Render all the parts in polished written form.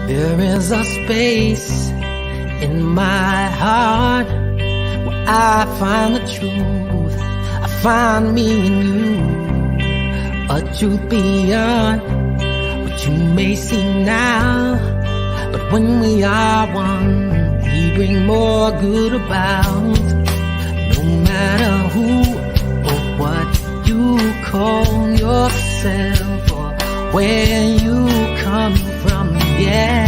There is a space in my heart where I find the truth. I find me in you, a truth beyond what you may see now. But when we are one, we bring more good about. No matter who or what you call yourself or where you come from, yeah.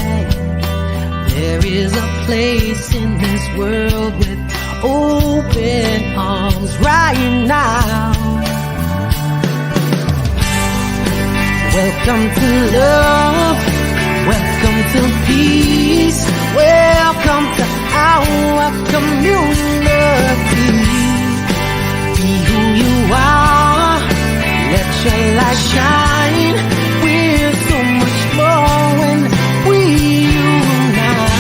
There is a place in this world with open arms right now. Welcome to love, welcome to peace, welcome to our community. Be who you are, let your light shine. We're so much more when we unite.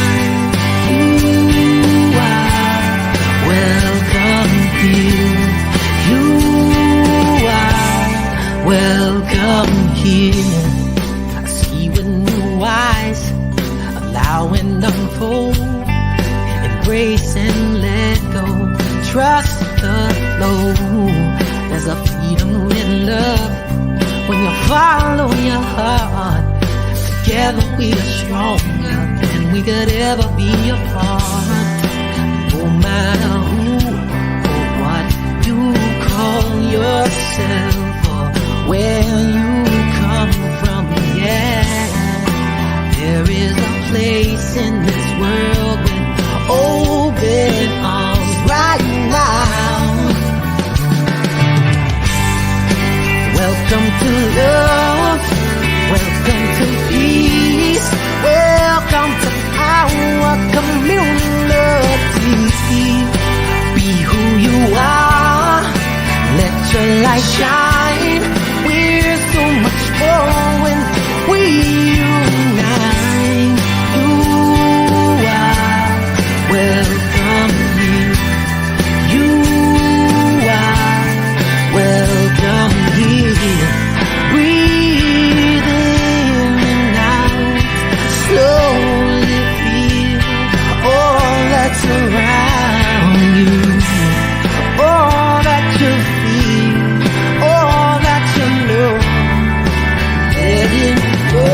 You are welcome here. You are welcome here. I see with new eyes, allow and unfold, embrace and let go, trust the flow. There's a freedom in love when you follow your heart. Together we are stronger than we could ever be apart. No matter who or what you call yourself or where you come from, yeah. There is a place in this world with open arms right now. Welcome to love, welcome to peace, welcome to our community. Be who you are, let your light shine. We're so much more when we unite. You are welcome here. You are welcome here. Breathe in and out, slowly feel all that's around you, all that you feel, all that you know. Let it go.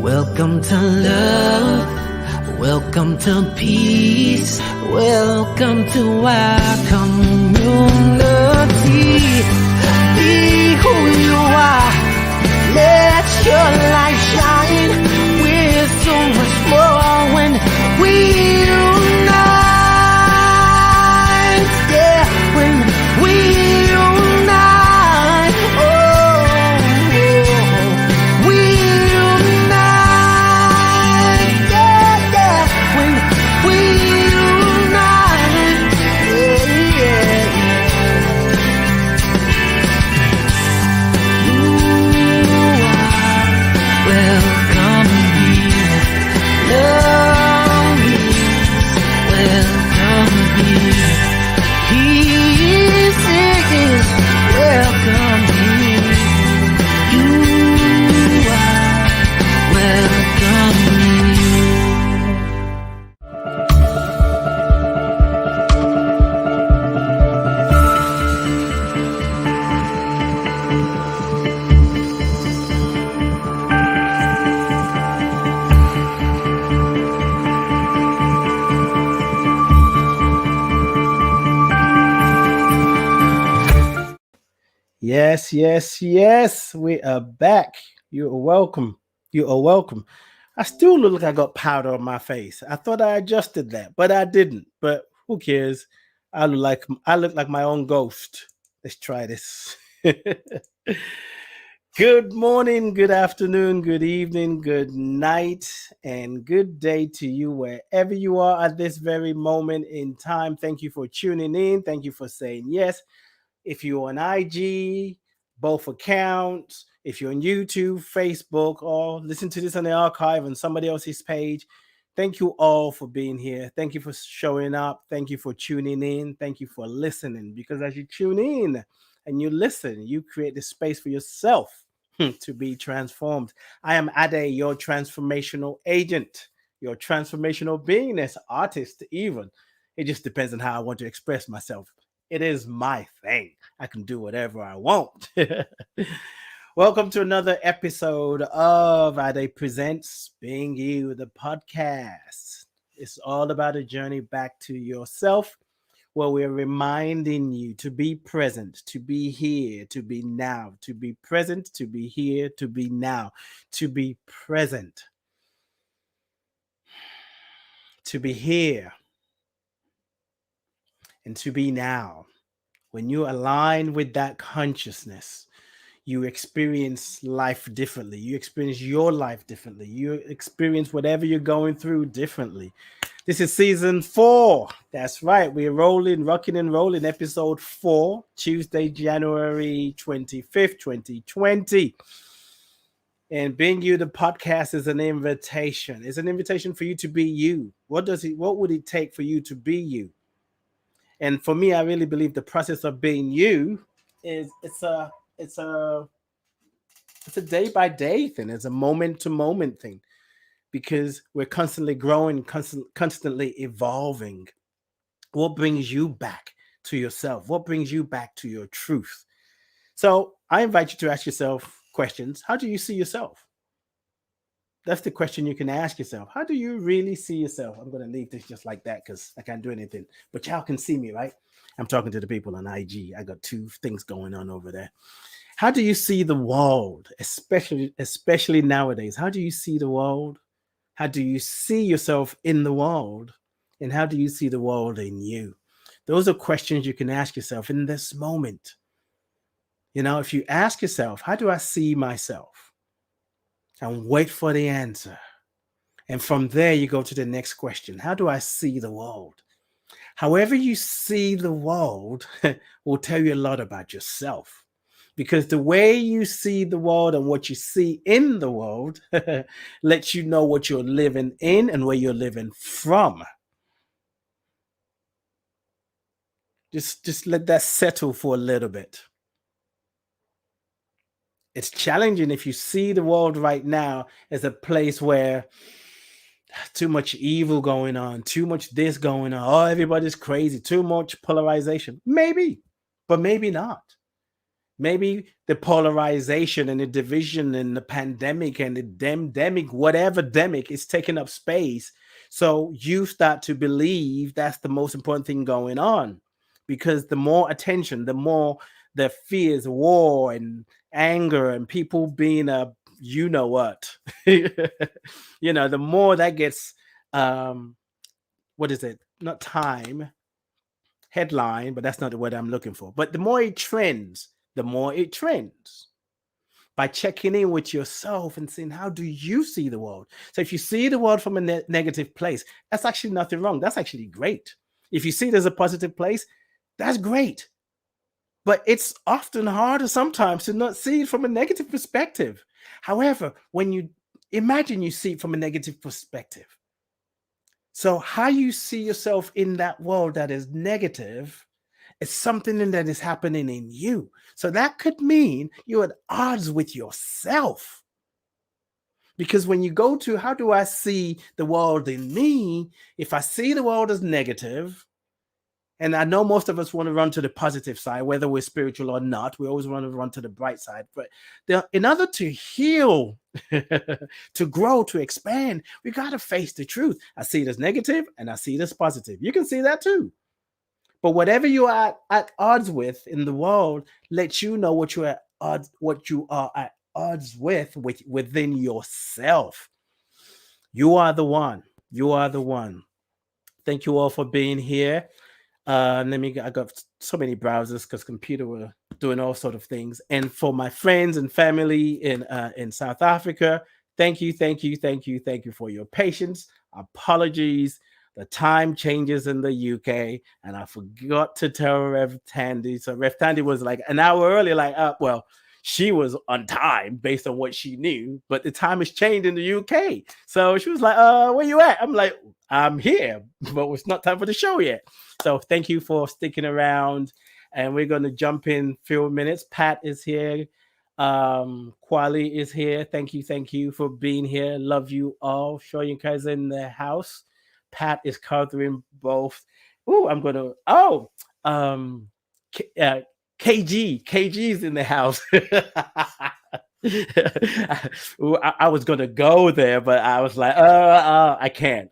Welcome to love, welcome to peace, welcome to our community. Be who you are, let your light shine. We're so much more when we unite. Yeah, when we unite. Oh, we unite. Yeah, yeah, when we unite. Yeah, yeah. You are welcome here. Love is welcome here. Peace is welcome here. You are welcome here. Yes, yes, yes. We are back. You are welcome. You are welcome. I still look like I got powder on my face. I thought I adjusted that, but I didn't. But who cares? I look like my own ghost. Let's try this. Good morning, good afternoon, good evening, good night, and good day to you wherever you are at this very moment in time. Thank you for tuning in. Thank you for saying yes. If you're on IG, both accounts, if you're on YouTube, Facebook, or listen to this on the archive on somebody else's page, thank you all for being here. Thank you for showing up. Thank you for tuning in. Thank you for listening. Because as you tune in and you listen, you create the space for yourself to be transformed. I am Ade, your transformational agent, your transformational beingness artist, even. It just depends on how I want to express myself. It is my thing. I can do whatever I want. Welcome to another episode of Ade Presents Being You, the podcast. It's all about a journey back to yourself, where we're reminding you to be present, to be here, to be now, to be present, to be here, to be now, to be present, to be here, and to be now. When you align with that consciousness, you experience life differently. You experience your life differently. You experience whatever you're going through differently. This is season 4. That's right. We're rolling, rocking and rolling. Episode 4, Tuesday, January 25th, 2020. And Being You, the podcast, is an invitation. It's an invitation for you to be you. What would it take for you to be you? And for me, I really believe the process of being you is it's a day by day thing. It's a moment to moment thing, because we're constantly growing, constantly evolving. What brings you back to yourself? What brings you back to your truth? So I invite you to ask yourself questions. How do you see yourself? That's the question you can ask yourself. How do you really see yourself? I'm going to leave this just like that because I can't do anything. But y'all can see me, right? I'm talking to the people on IG. I got 2 things going on over there. How do you see the world, especially nowadays? How do you see the world? How do you see yourself in the world? And how do you see the world in you? Those are questions you can ask yourself in this moment. You know, if you ask yourself, how do I see myself? And wait for the answer. And from there, you go to the next question. How do I see the world? However you see the world will tell you a lot about yourself. Because the way you see the world and what you see in the world lets you know what you're living in and where you're living from. Just let that settle for a little bit. It's challenging if you see the world right now as a place where too much evil going on, too much this going on. Oh, everybody's crazy, too much polarization. Maybe, but maybe not. Maybe the polarization and the division and the pandemic and the demdemic, whatever demic, is taking up space. So you start to believe that's the most important thing going on, because the more attention, the more the fears, war and anger and people being a you know what, you know, the more that gets, what is it? Not time, headline, but that's not the word I'm looking for. But the more it trends, by checking in with yourself and saying, how do you see the world? So if you see the world from a negative place, that's actually nothing wrong. That's actually great. If you see it as a positive place, that's great. But it's often harder sometimes to not see it from a negative perspective. However, when you imagine you see it from a negative perspective, so how you see yourself in that world that is negative, it's something that is happening in you. So that could mean you're at odds with yourself. Because when you go to, how do I see the world in me? If I see the world as negative, and I know most of us want to run to the positive side, whether we're spiritual or not, we always want to run to the bright side. But in order to heal, to grow, to expand, we got to face the truth. I see it as negative and I see it as positive. You can see that too. But whatever you are at odds with in the world lets you know what you are at odds with within yourself. You are the one. You are the one. Thank you all for being here. I got so many browsers because computer were doing all sort of things. And for my friends and family in South Africa, thank you for your patience. Apologies. The time changes in the UK, and I forgot to tell Rev Thandi. So Rev Thandi was like an hour early, like, well, she was on time based on what she knew, but the time has changed in the UK. So she was like, where you at? I'm like, I'm here, but it's not time for the show yet. So thank you for sticking around, and we're going to jump in a few minutes. Pat is here. Kwali is here. Thank you for being here. Love you all. Shoyinka's in the house. Pat is covering both. Oh, I'm gonna. Oh, um, KG is in the house. Ooh, I was gonna go there, but I was like, I can't.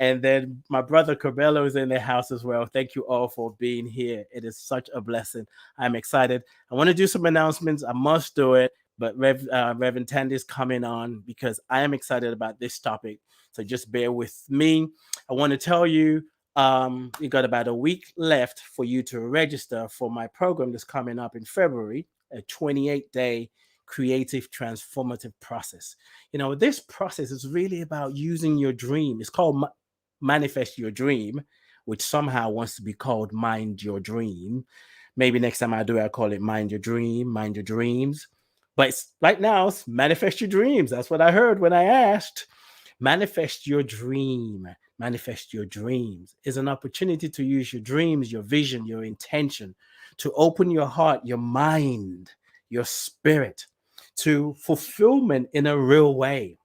And then my brother Cabello is in the house as well. Thank you all for being here. It is such a blessing. I'm excited. I want to do some announcements. I must do it, but Reverend Thandi is coming on because I am excited about this topic. So just bear with me. I want to tell you, you got about a week left for you to register for my program that's coming up in February, a 28-day creative transformative process. You know, this process is really about using your dream. It's called Manifest Your Dream, which somehow wants to be called Mind Your Dream. Maybe next time I do, I'll call it Mind Your Dream, Mind Your Dreams. But right now, it's Manifest Your Dreams. That's what I heard when I asked. Manifest your dream. Manifest your dreams is an opportunity to use your dreams, your vision, your intention to open your heart, your mind, your spirit to fulfillment in a real way,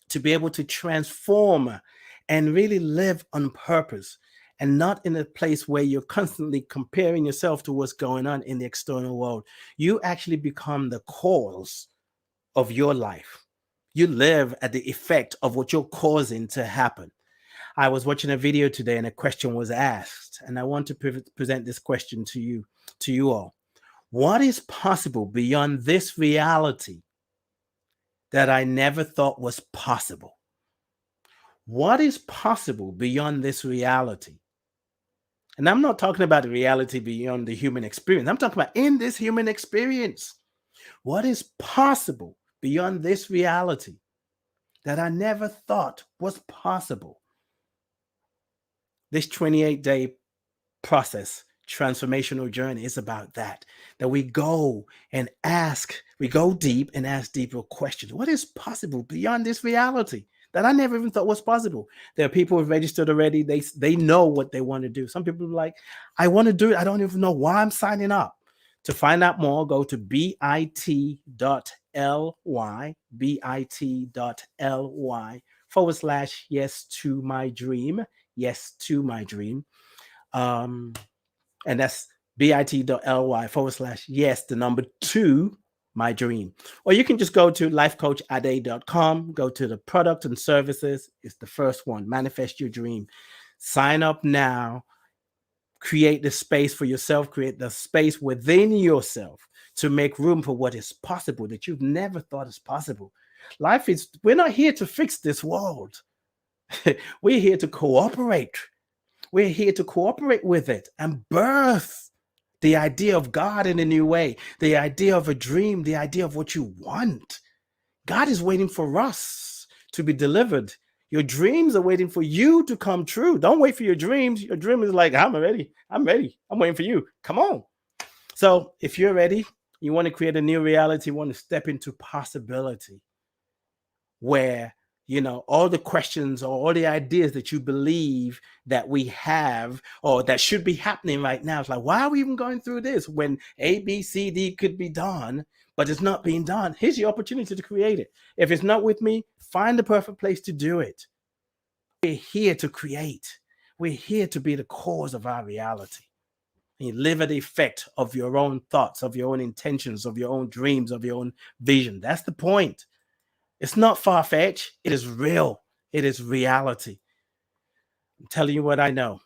to be able to transform and really live on purpose and not in a place where you're constantly comparing yourself to what's going on in the external world. You actually become the cause of your life. You live at the effect of what you're causing to happen. I was watching a video today and a question was asked, and I want to present this question to you all. What is possible beyond this reality that I never thought was possible? What is possible beyond this reality? And I'm not talking about the reality beyond the human experience. I'm talking about in this human experience. What is possible beyond this reality that I never thought was possible? This 28-day process, transformational journey is about that we go and ask, we go deep and ask deeper questions. What is possible beyond this reality that I never even thought was possible? There are people who've registered already. They know what they want to do. Some people are like, I want to do it. I don't even know why I'm signing up. To find out more, go to bit.ly, bit.ly/yes to my dream. Yes to my dream. And that's bit.ly/yes, the number 2, my dream. Or you can just go to lifecoachade.com, go to the product and services. It's the first one, Manifest Your Dream. Sign up now. Create the space for yourself, create the space within yourself to make room for what is possible that you've never thought is possible. We're not here to fix this world. We're here to cooperate. We're here to cooperate with it and birth the idea of God in a new way, the idea of a dream, the idea of what you want. God is waiting for us to be delivered. Your dreams are waiting for you to come true. Don't wait for your dreams. Your dream is like, I'm ready. I'm waiting for you. Come on. So if you're ready, you want to create a new reality, you want to step into possibility where, you know, all the questions or all the ideas that you believe that we have or that should be happening right now. It's like, why are we even going through this when A, B, C, D could be done, but it's not being done? Here's your opportunity to create it. If it's not with me, find the perfect place to do it. We're here to create. We're here to be the cause of our reality. And you live at the effect of your own thoughts, of your own intentions, of your own dreams, of your own vision. That's the point. It's not far-fetched. It is real. It is reality. I'm telling you what I know.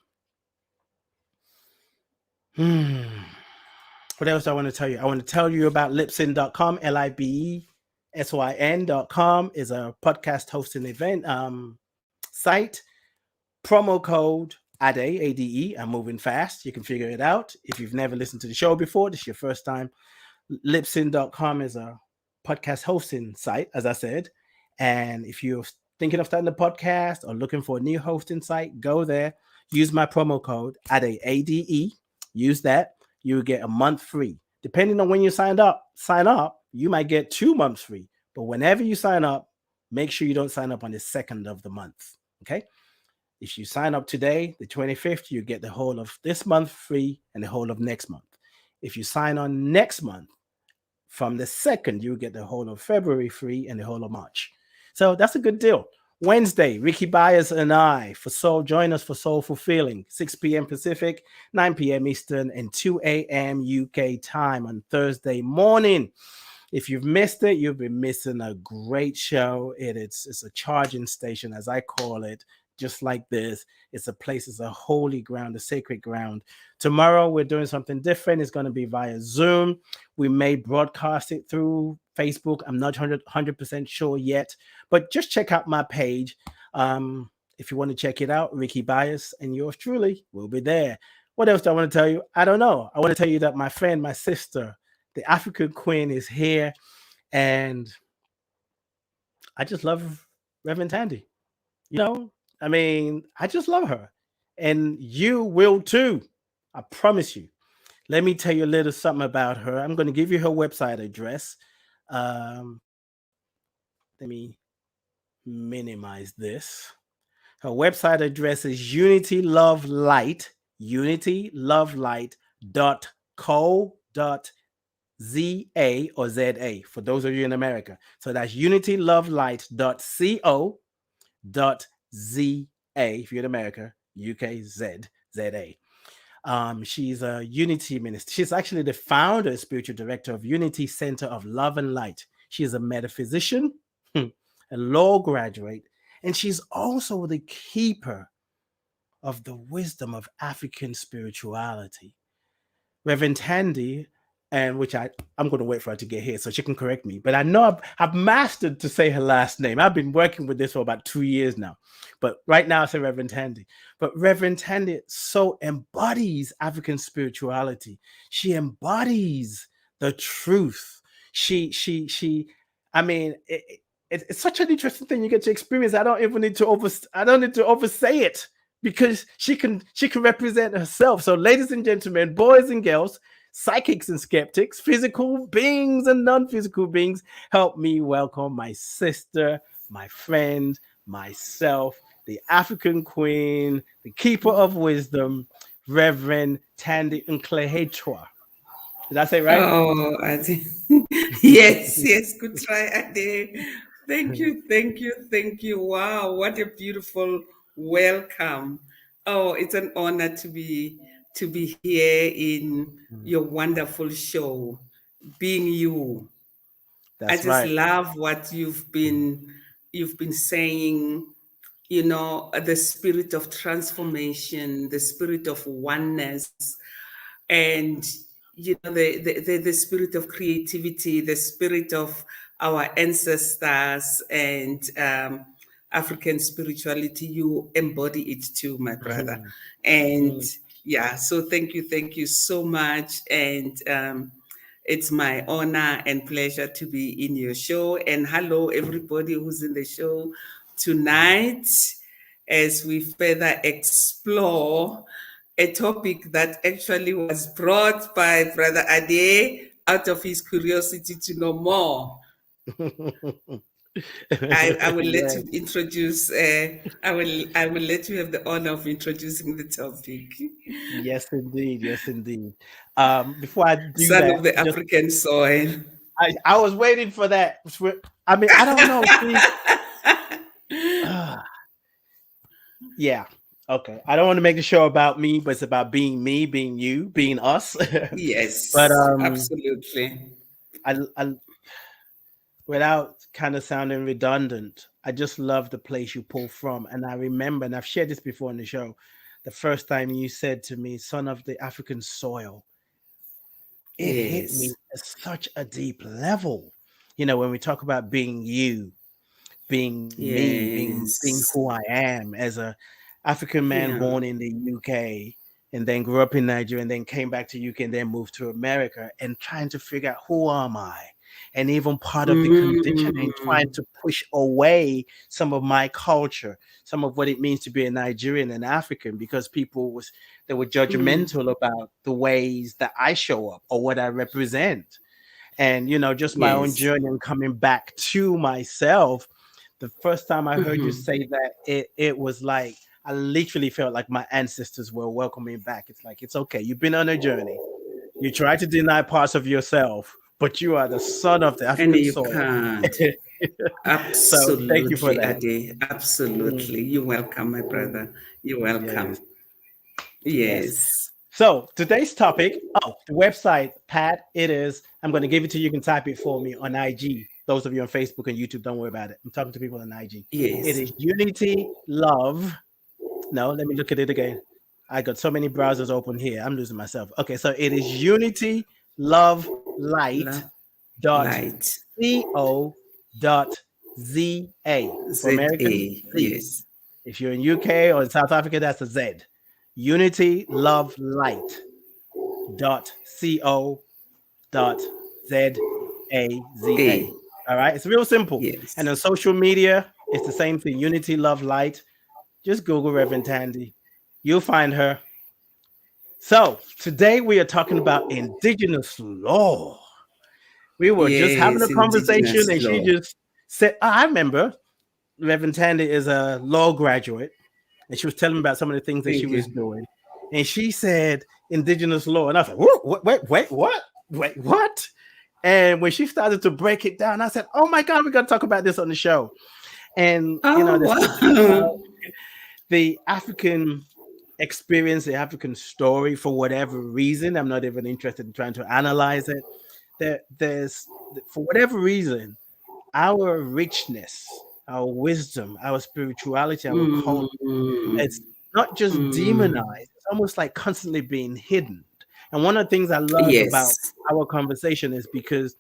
What else I want to tell you? I want to tell you about libsyn.com, libesyn.com is a podcast hosting event site. Promo code ADE, ADE. I'm moving fast. You can figure it out. If you've never listened to the show before, this is your first time. Libsyn.com is a podcast hosting site, as I said. And if you're thinking of starting a podcast or looking for a new hosting site, go there. Use my promo code ADE. Use that. You get a month free. Depending on when you sign up, you might get 2 months free. But whenever you sign up, make sure you don't sign up on the 2nd of the month. Okay? If you sign up today, the 25th, you get the whole of this month free and the whole of next month. If you sign on next month, From the 2nd, you get the whole of February free and the whole of March. So that's a good deal. Wednesday, Ricky Byers and I for Soul. Join us for Soulful Feeling, 6 p.m. Pacific, 9 p.m. Eastern, and 2 a.m. UK time on Thursday morning. If you've missed it, you've been missing a great show. It's a charging station, as I call it, just like this. It's a place, it's a holy ground, a sacred ground. Tomorrow, we're doing something different. It's going to be via Zoom. We may broadcast it through Facebook. I'm not 100% sure yet, but just check out my page. If you want to check it out, Ricky Bias and yours truly will be there. What else do I want to tell you? I don't know. I want to tell you that my friend, my sister, the African Queen is here, and I just love Reverend Tandy. I mean, I just love her, and you will too. I promise you. Let me tell you a little something about her. I'm going to give you her website address. Um, Let me minimize this. Her website address is unitylovelight or ZA for those of you in America. So that's unitylovelight.co.za if you're in America, UK ZA. She's a Unity minister. She's actually the founder and spiritual director of Unity Center of Love and Light. She is a metaphysician, a law graduate, and she's also the keeper of the wisdom of African spirituality. Reverend Tandy, and which I'm going to wait for her to get here so she can correct me. But I know I've mastered to say her last name. I've been working with this for about 2 years now. But right now I say Reverend Tandy. But Reverend Tandy so embodies African spirituality. She embodies the truth. I mean, it's such an interesting thing you get to experience. I don't need to oversay it, because she can represent herself. So, ladies and gentlemen, boys and girls, psychics and skeptics, physical beings and non-physical beings, help me welcome my sister, my friend, myself, the African Queen, the keeper of wisdom, Reverend Thandi Nhlengetwa. Did I say it right? Oh, Ade. Yes, good try, Ade. Thank you. Wow, what a beautiful welcome. Oh, it's an honor to be here in your wonderful show, being you. I That's just right. love what you've been saying, the spirit of transformation, the spirit of oneness, and the spirit of creativity, the spirit of our ancestors, and African spirituality. You embody it too, my brother. And yeah, so thank you so much. And it's my honor and pleasure to be in your show. And hello, everybody who's in the show tonight, as we further explore a topic that actually was brought by Brother Ade out of his curiosity to know more. I will let you introduce. I will let you have the honor of introducing the topic. Yes, indeed. Yes, indeed. Before I do Son that, of the just African soil. I was waiting for that. I mean, I don't know. See, yeah. Okay. I don't want to make the show about me, but it's about being me, being you, being us. But Yes, absolutely. I without kind of sounding redundant, I just love the place you pull from. And I remember, and I've shared this before in the show, the first time you said to me, "Son of the African soil," it hit me Yes. at such a deep level. When we talk about being you, being me, being who Yes. I am as a African man Yeah. born in the UK and then grew up in Nigeria and then came back to UK and then moved to America, and trying to figure out who am I, and even part of the conditioning trying Mm. to push away some of my culture, some of what it means to be a Nigerian and African, because they were Mm. judgmental about the ways that I show up or what I represent. And just my own Yes. journey and coming back to myself. The first time I heard you Mhm. say that, it was like I literally felt like my ancestors were welcoming back. It's like, it's okay, you've been on a journey, you tried to deny parts of yourself, but you are the son of the And African you soil. can't. So thank you for Absolutely, that. Ade. Absolutely. Mm, You're welcome, my mm, brother. You're yes, welcome. yes. Yes. So today's topic, the website, Pat, it is, I'm going to give it to you. You can type it for me on IG. Those of you on Facebook and YouTube, don't worry about it. I'm talking to people on IG. It Yes. is Unity Love. No, let me look at it again. I got so many browsers open here. I'm losing myself. Okay, so it is Unity Love Love, Light dot light. co dot za for American ZA. Z. Yes. If you're in UK or in South Africa, that's a Z. Unity Love Light dot co dot z a z A. a. All right, it's real simple. And Yes. on social media, it's the same thing. Unity Love Light. Just Google Reverend Thandi. You'll find her. So today we are talking about indigenous law. We were just having a Yes. conversation, Indigenous and she law. just said, I remember Reverend Thandi is a law graduate, and she was telling me about some of the things that she Thank was you. doing. And she said indigenous law. And I was like, "Whoa, wait, what? Wait, what? And when she started to break it down, I said, oh my God, we got to talk about this on the show. And, Oh, there's something about wow. the African experience, the African story, for whatever reason. I'm not even interested in trying to analyze it. There's, for whatever reason, our richness, our wisdom, our spirituality, our culture, it's Mm, not just mm. demonized, it's almost like constantly being hidden. And one of the things I love about Yes. our conversation is because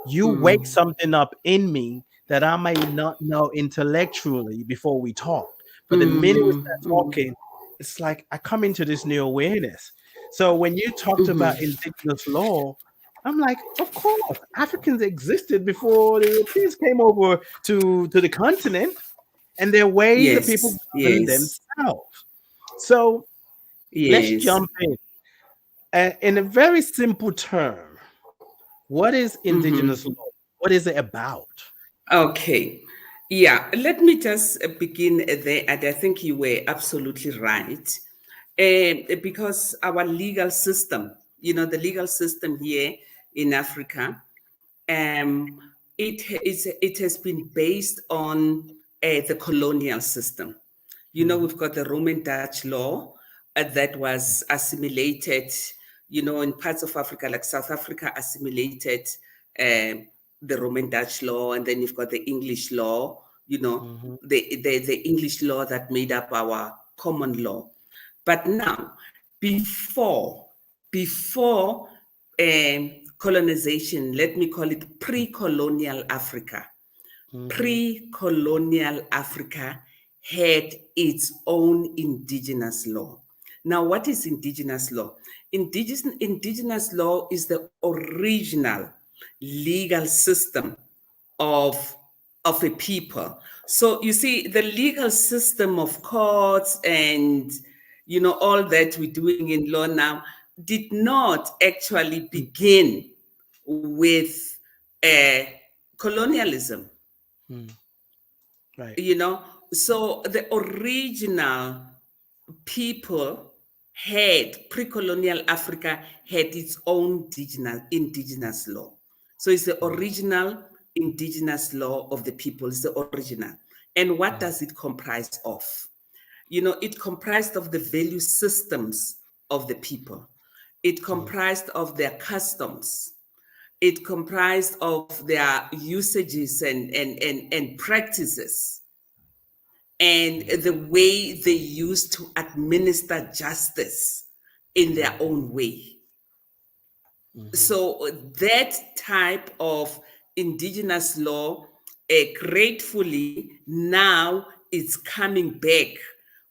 you wake Mm, something up in me that I may not know intellectually before we talk. But the minute we mm, start mm, talking, it's like I come into this new awareness. So when you talked about mhm. indigenous law, I'm like, of course, Africans existed before the Europeans came over to the continent, and there are ways that people Yes. govern Yes. themselves. So let's Yes. jump in. In a very simple term, what is indigenous Mhm. law? What is it about? Okay. Yeah, let me just begin there. And I think you were absolutely right. Because our legal system, the legal system here in Africa, it has been based on the colonial system. Mhm, We've got the Roman Dutch law that was assimilated, in parts of Africa, like South Africa, assimilated um, the Roman Dutch law, and then you've got the English law, mhm, the English law that made up our common law. But now, before colonization, let me call it pre-colonial Africa. mhm, Pre-colonial Africa had its own indigenous law. Now, what is indigenous law? Indigenous law is the original legal system of a people. So you see, the legal system of courts and all that we're doing in law now did not actually begin with uh, colonialism. mhm. Right. you know so the original people had pre-colonial Africa had its own indigenous law. So it's the Mhm, original indigenous law of the people. It's the original. And what mhm, does it comprise of? It comprised of the value systems of the people. It mhm, comprised of their customs. It comprised of their usages and practices, and mhm, the way they used to administer justice in their mhm, own way. mhm, So that type of indigenous law, gratefully, now it's coming back.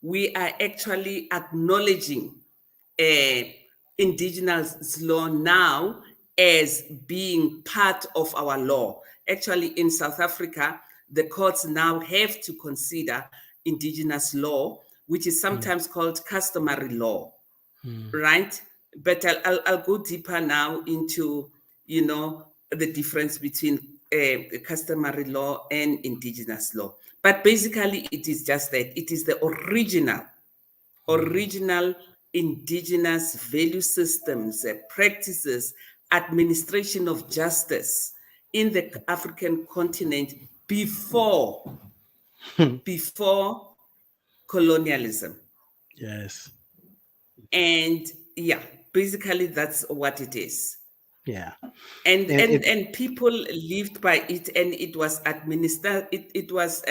We are actually acknowledging uh, indigenous law now as being part of our law. Actually, in South Africa, the courts now have to consider indigenous law, which is mhm, sometimes called customary law, mhm, right? But I'll go deeper now into, the difference between customary law and indigenous law. But basically, it is just that it is the mhm, original indigenous value systems, practices, administration of justice in the African continent before colonialism. Yes. And yeah, basically that's what it is. Yeah. And people lived by it, and it was administered. It was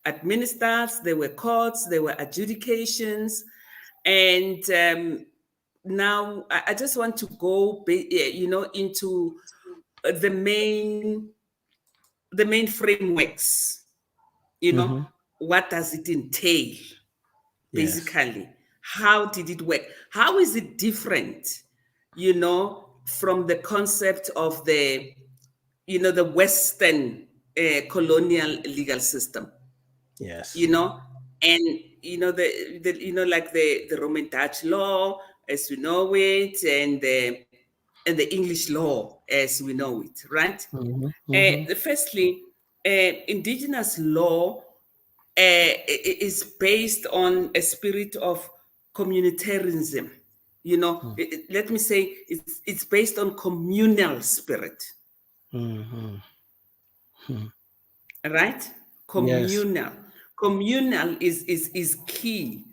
administered. There were courts, there were adjudications, and now I just want to go, into the main frameworks. What does it entail? Basically, how did it work? How is it different, from the concept of the Western colonial legal system? Yes. And like the Roman Dutch law as we know it, and the English law as we know it, right? Firstly, indigenous law is based on a spirit of communitarianism. Let me say it's based on communal spirit. Right? Communal. Communal is key.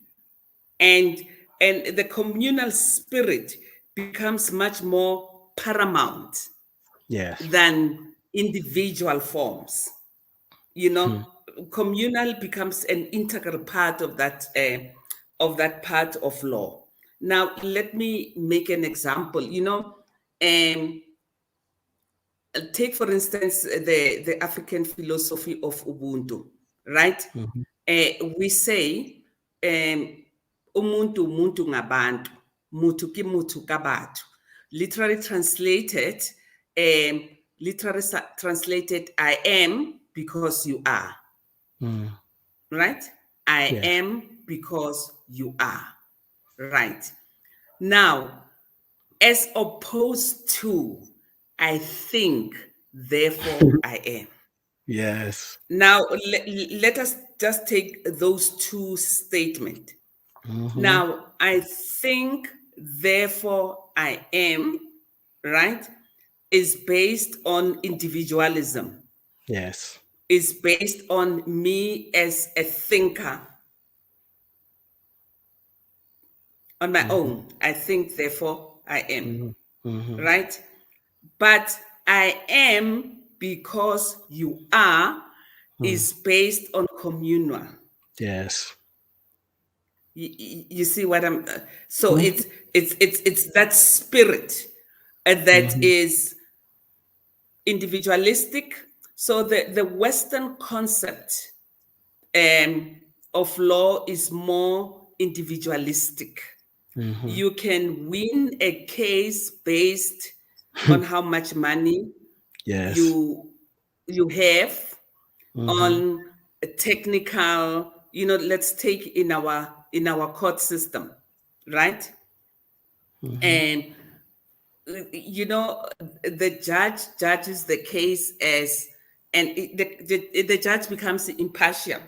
And the communal spirit becomes much more paramount than individual forms. Communal becomes an integral part of that part of law. Now, let me make an example. Take, for instance, the African philosophy of Ubuntu, right? We say, umuntu muntu ngabantu, mutu ki mutu kabatu. Literally translated, I am because you are. Right? I am because you are. Right. Now, as opposed to I think, therefore I am. Yes. Now, let us just take those two statements. Now, I think, therefore I am, right, is based on individualism. Yes. Is based on me as a thinker. On my own, I think, therefore I am. Right? But I am because you are is based on communal. Yes. You see what I'm so it's that spirit that is individualistic. So the Western concept of law is more individualistic. You can win a case based on how much money you have, on a technical, let's take in our court system, right? And the judge judges the case as, and the judge becomes impartial.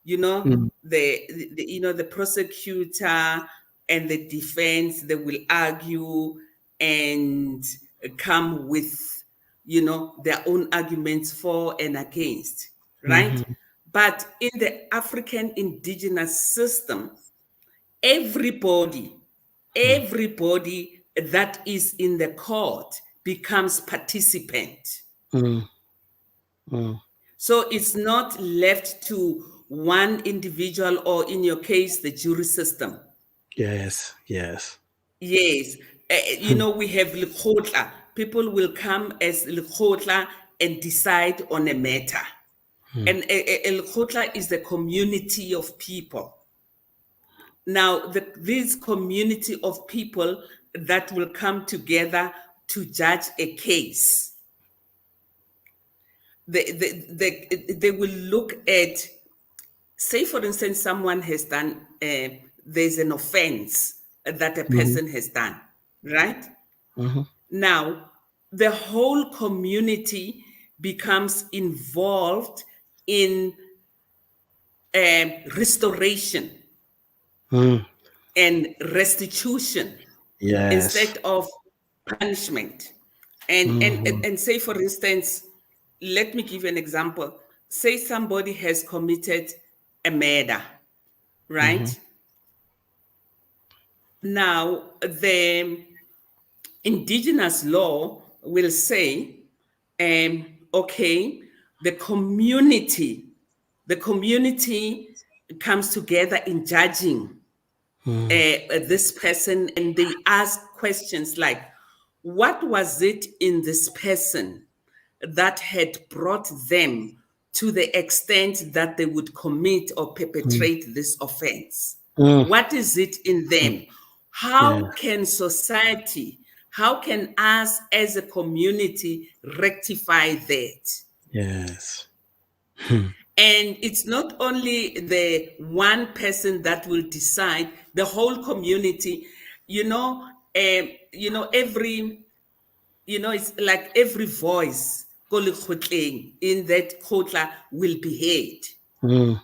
The prosecutor and the defense, they will argue and come with their own arguments for and against, right? But in the African indigenous system, everybody that is in the court becomes participant. So it's not left to one individual, or in your case, the jury system. Yes. We have Lekgotla. People will come as Lekgotla and decide on a matter. And Lekgotla is the community of people. Now, this community of people that will come together to judge a case, they will look at, say, for instance, someone has done, there's an offense that a person has done, right? Now, the whole community becomes involved in restoration and restitution instead of punishment. And say, for instance, let me give you an example. Say somebody has committed a murder, right? Now, the Indigenous law will say, okay, the community comes together in judging this person, and they ask questions like, what was it in this person that had brought them to the extent that they would commit or perpetrate this offense? What is it in them? How can society, how can us as a community rectify that? Yes. And it's not only the one person that will decide, the whole community, every, it's like every voice ko lekgotleng in that kotla will be heard.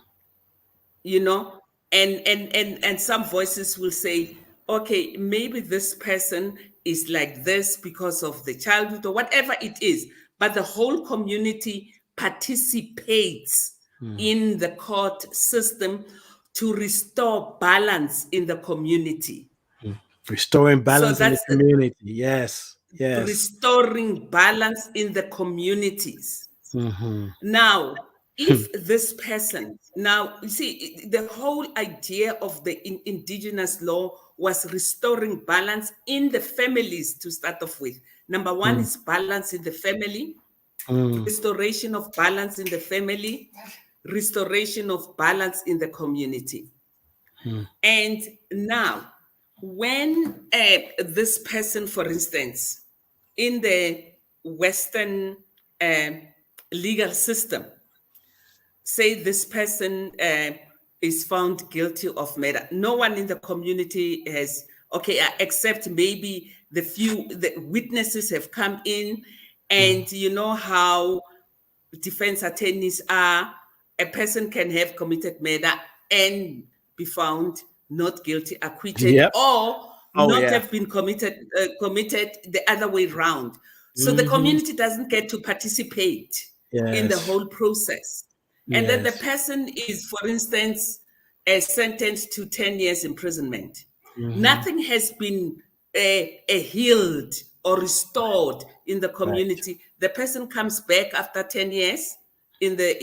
And some voices will say, okay, maybe this person is like this because of the childhood or whatever it is, but the whole community participates in the court system to restore balance in the community. Restoring balance So in the that's community. Yes. Yes. restoring balance in the communities. Now, if this person, now, you see, the whole idea of the Indigenous law was restoring balance in the families to start off with. Number one is balance in the family, restoration of balance in the family, restoration of balance in the community. And now, when this person, for instance, in the Western legal system, say this person is found guilty of murder, no one in the community has, except maybe the witnesses have come in, and you know how defense attorneys are, a person can have committed murder and be found not guilty, acquitted, Yep. or Oh, not yeah. have been committed the other way around. So the community doesn't get to participate in the Yes. whole process. And then the Yes. person is, for instance, sentenced to 10 years imprisonment. Nothing has been healed or restored in the community. The person comes back after 10 years in the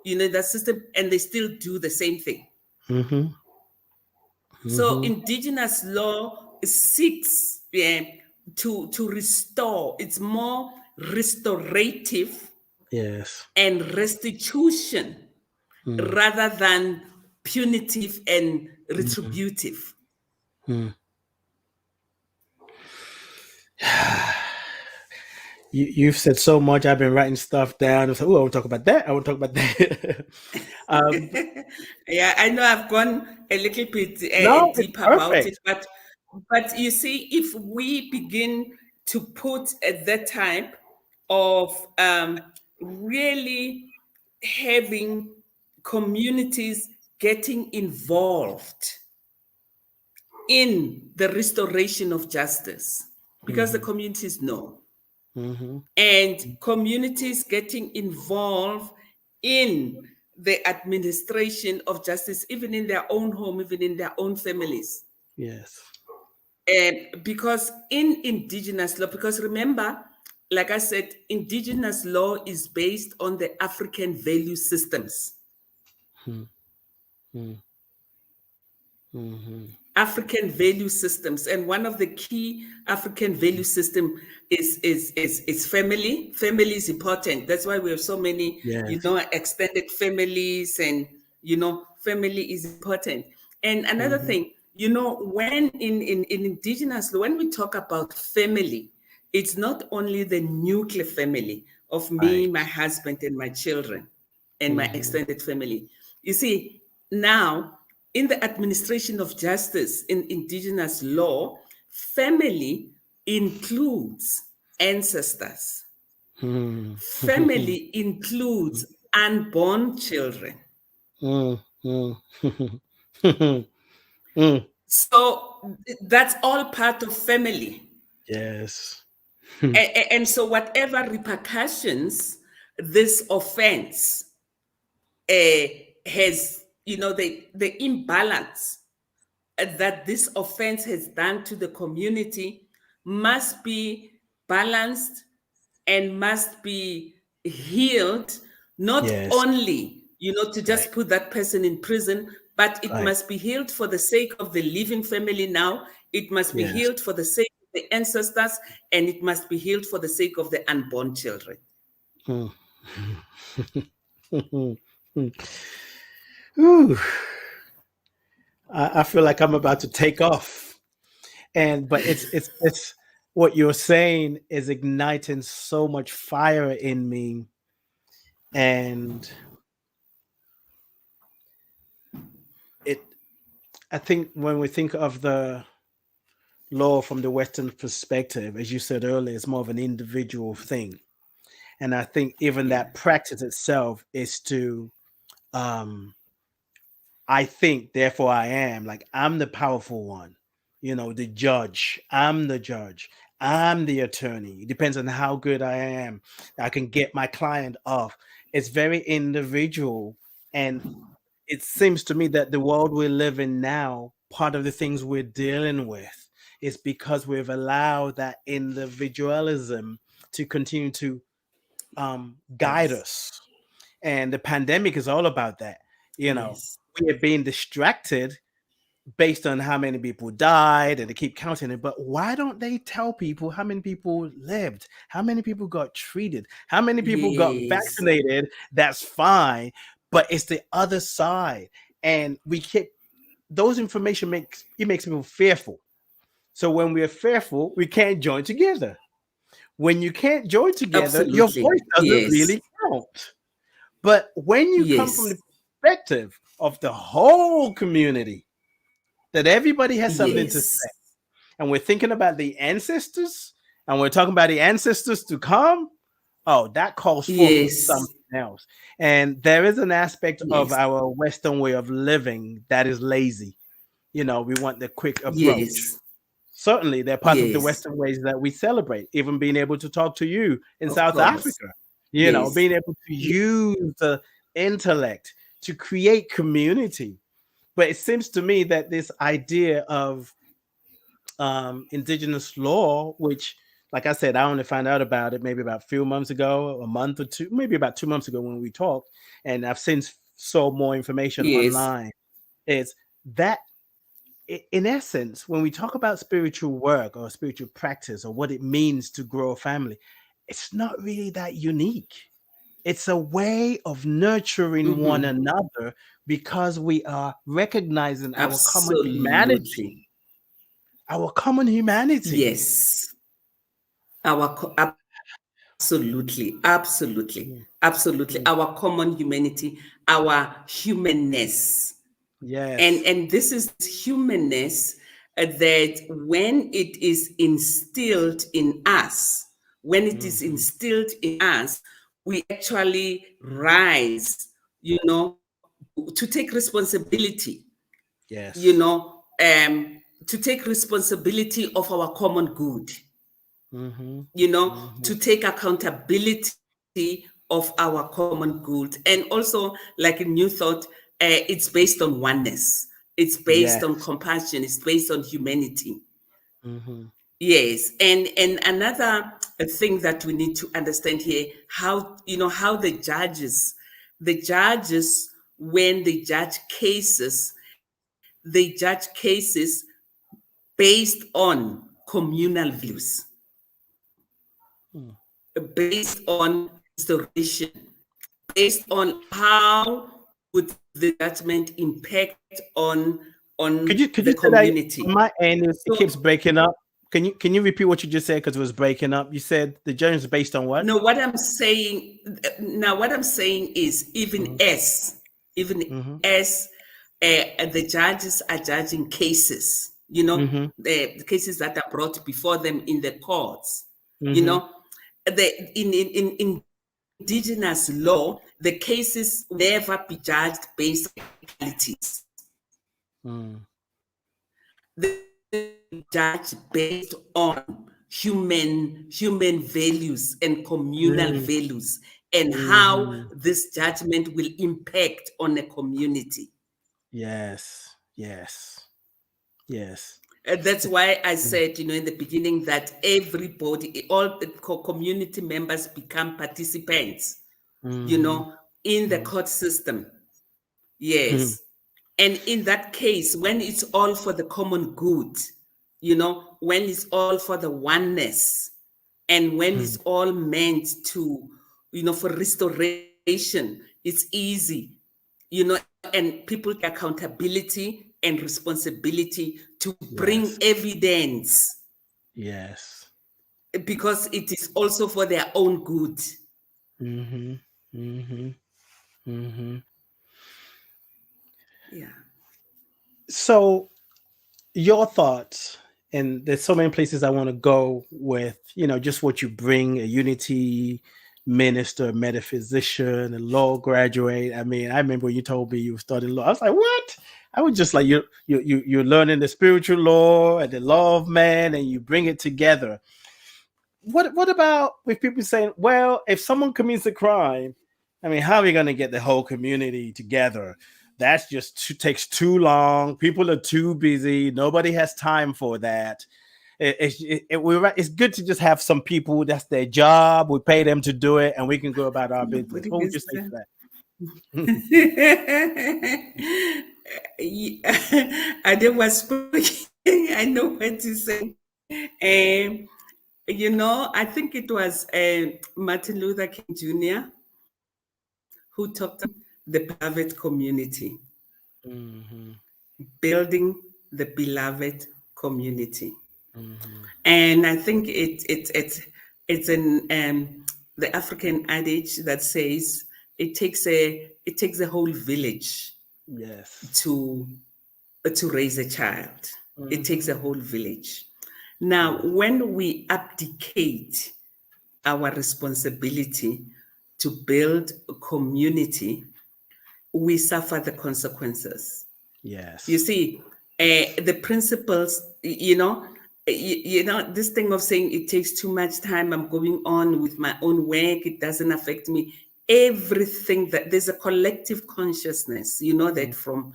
the system, and they still do the same thing. So Indigenous law seeks to restore. It's more restorative Yes. and restitution rather than punitive and retributive. You've said so much. I've been writing stuff down. I was like, oh, I want to talk about that. I want to talk about that. Yeah, I know I've gone a little bit No, it's deep about it, perfect. but you see, if we begin to put that type of really having communities getting involved in the restoration of justice, because the communities know, and communities getting involved in the administration of justice, even in their own home, even in their own families. Yes. Because in Indigenous law, because remember, like I said, Indigenous law is based on the African value systems. African value systems, and one of the key African value system is family. Family is important. That's why we have so many, Yes. extended families, and family is important. And another thing, when in Indigenous law, when we talk about family, it's not only the nuclear family of me, Right. my husband, and my children, and my extended family. You see, now in the administration of justice in Indigenous law, family includes ancestors. Family includes unborn children. So that's all part of family. Yes. And so whatever repercussions this offense has, the imbalance that this offense has done to the community must be balanced and must be healed, not Yes. only, to just put that person in prison, but it Right. must be healed for the sake of the living family now. It must be Yes. healed for the sake of the ancestors, and it must be healed for the sake of the unborn children. Ooh, I feel like I'm about to take off. But it's what you're saying is igniting so much fire in me. And I think when we think of the law from the Western perspective, as you said earlier, it's more of an individual thing. And I think even Yeah. that practice itself is to I think, therefore I am. Like, I'm the powerful one, the judge. I'm the judge. I'm the attorney. It depends on how good I am. I can get my client off. It's very individual. And it seems to me that the world we live in now, part of the things we're dealing with is because we've allowed that individualism to continue to guide Yes. us. And the pandemic is all about that. Yes. We are being distracted based on how many people died and they keep counting it. But why don't they tell people how many people lived, how many people got treated, how many people got Yes. vaccinated? That's fine. But it's the other side. And we keep those information makes people fearful. So when we're fearful, we can't join together. When you can't join together, your Absolutely. voice doesn't Yes. really count. But when you come from Yes. the perspective of the whole community, that everybody has something to Yes. say, and we're thinking about the ancestors, and we're talking about the ancestors to come, oh, that calls forth for Yes. something else. And there is an aspect of Yes. our Western way of living that is lazy. We want the quick approach. Yes. Certainly, there are parts of the Yes. Western ways that we celebrate, even being able to talk to you in Of South course. Africa, Yes. being able to Yes. use the intellect to create community. But it seems to me that this idea of indigenous law, which, like I said, I only found out about it maybe about a few months ago, a month or two, maybe about 2 months ago when we talked, and I've since saw more information Yes. online, is that in essence, when we talk about spiritual work or spiritual practice or what it means to grow a family, it's not really that unique. It's a way of nurturing one Mm-hmm. another because we are recognizing our common humanity. Absolutely. Our common humanity. Yes. Absolutely. Absolutely. Mm, Absolutely. mm. Our common humanity, our humanness. Yes. And this is humanness that when it is instilled in us, Mhm. we actually rise, to take responsibility, you Yes. know, to take responsibility of our common good, Mhm. to Mhm. take accountability of our common good. And also, like a new thought, it's based on oneness, it's based on Yes. compassion, it's based on humanity. Mhm. Yes, and another thing that we need to understand here, how the judges, when they judge cases, they judge cases based on communal views, Mm. based on restoration, based on how would the judgment impact on Could the you say that community. on my end? It keeps So breaking up. Can you repeat what you just said because it was breaking up? You said the judgment is based on what? no, what I'm saying is, even Mhm. as even Mhm. as the judges are judging cases, Mhm. the cases that are brought before them in the courts, you Mhm. know, in indigenous law, the cases never be judged based on legalities. Mm. They judge based on human values and communal values, and how this judgment will impact on a community. Yes. Yes. Yes. That's why I said, in the beginning, that everybody, all the community members become participants, in the court system. Yes. And in that case, when it's all for the common good, when it's all for the oneness, and when it's all meant to, for restoration, it's easy, and people take accountability and responsibility to bring evidence. Yes. Because it is also for their own good. Yeah. So, your thoughts, and there's so many places I want to go with, just what you bring, a unity minister, metaphysician, a law graduate. I mean, I remember when you told me you were studying law. I was like, what? I was just like, you're learning the spiritual law and the law of man, and you bring it together. What about with people saying, well, if someone commits a crime, I mean, how are we going to get the whole community together? That's just takes too long. People are too busy. Nobody has time for that. It's good to just have some people. That's their job. We pay them to do it, and we can go about our business. What would you say to that? I was speaking. I know what to say. I think it was Martin Luther King Jr. who talked about the beloved community, building the beloved community. And I think it's in the African adage that says it takes a whole village to raise a child. It takes a whole village. Now, when we abdicate our responsibility to build a community, we suffer the consequences. Yes. You see, the principles, this thing of saying it takes too much time, I'm going on with my own work, it doesn't affect me. Everything that there's a collective consciousness, that from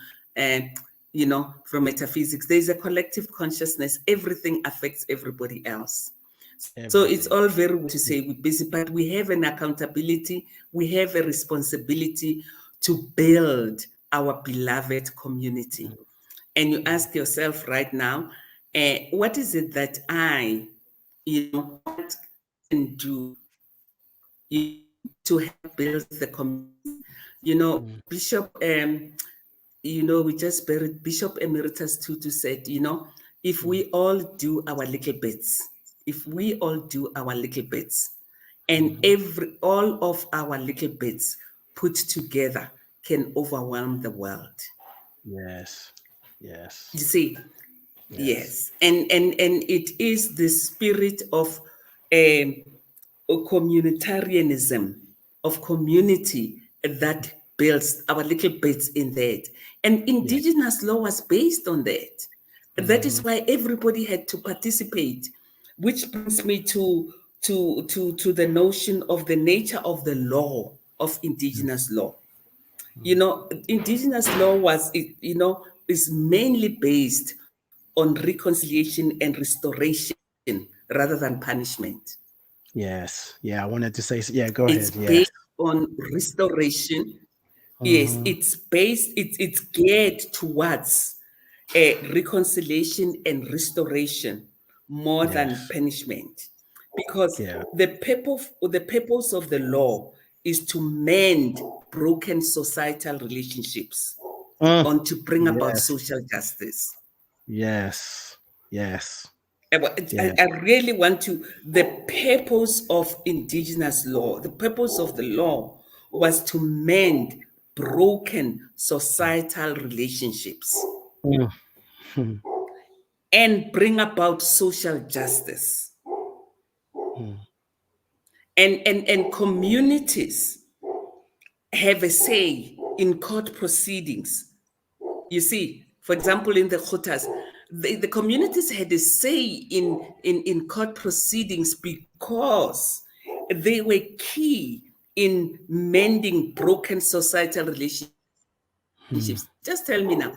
metaphysics, there's a collective consciousness. Everything affects everybody else. So it's all very well to say we're busy, but we have an accountability, we have a responsibility to build our beloved community. And you ask yourself right now, what is it that I can do to help build the community? Bishop, we just buried Bishop Emeritus Tutu said, if we all do our little bits, and all of our little bits put together can overwhelm the world. Yes. You see, yes. And it is the spirit of communitarianism, of community, that builds our little bits in that. And Indigenous law was based on that. That is why everybody had to participate, which brings me to the notion of the nature of the law of Indigenous law. Indigenous law is mainly based on reconciliation and restoration rather than punishment. Yes. Yeah, I wanted to say, go It's ahead. based on restoration. Yes, it's geared towards reconciliation and restoration more than punishment. Because the purpose of the law is to mend broken societal relationships and to bring about social justice. Yes. I really want to, the purpose of Indigenous law, the purpose of the law was to mend broken societal relationships and bring about social justice. And communities have a say in court proceedings. You see, for example, in the Khutas, the communities had a say in court proceedings because they were key in mending broken societal relationships. Just tell me now,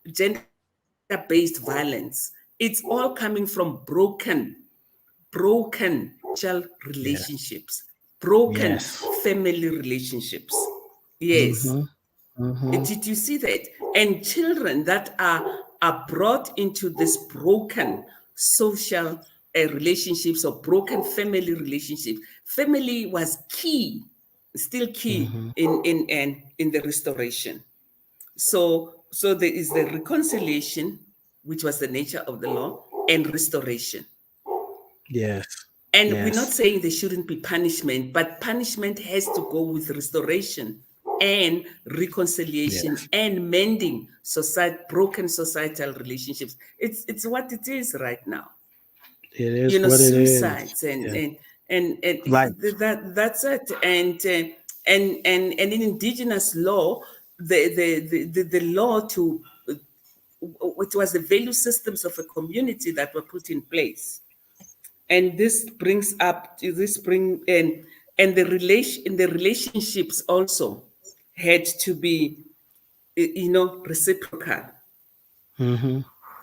gender-based violence, it's all coming from broken child relationships, broken family relationships. Yes. Did you see that? And children that are brought into this broken social relationships or broken family relationships. Family was key, still key in the restoration. So there is the reconciliation, which was the nature of the law, and restoration. Yes. And we're not saying there shouldn't be punishment, but punishment has to go with restoration and reconciliation and mending broken societal relationships. It's what it is right now. It is what suicides it is. and Right. that's it. And in Indigenous law, the law to it was the value systems of a community that were put in place. And this brings up and the relationships also had to be reciprocal.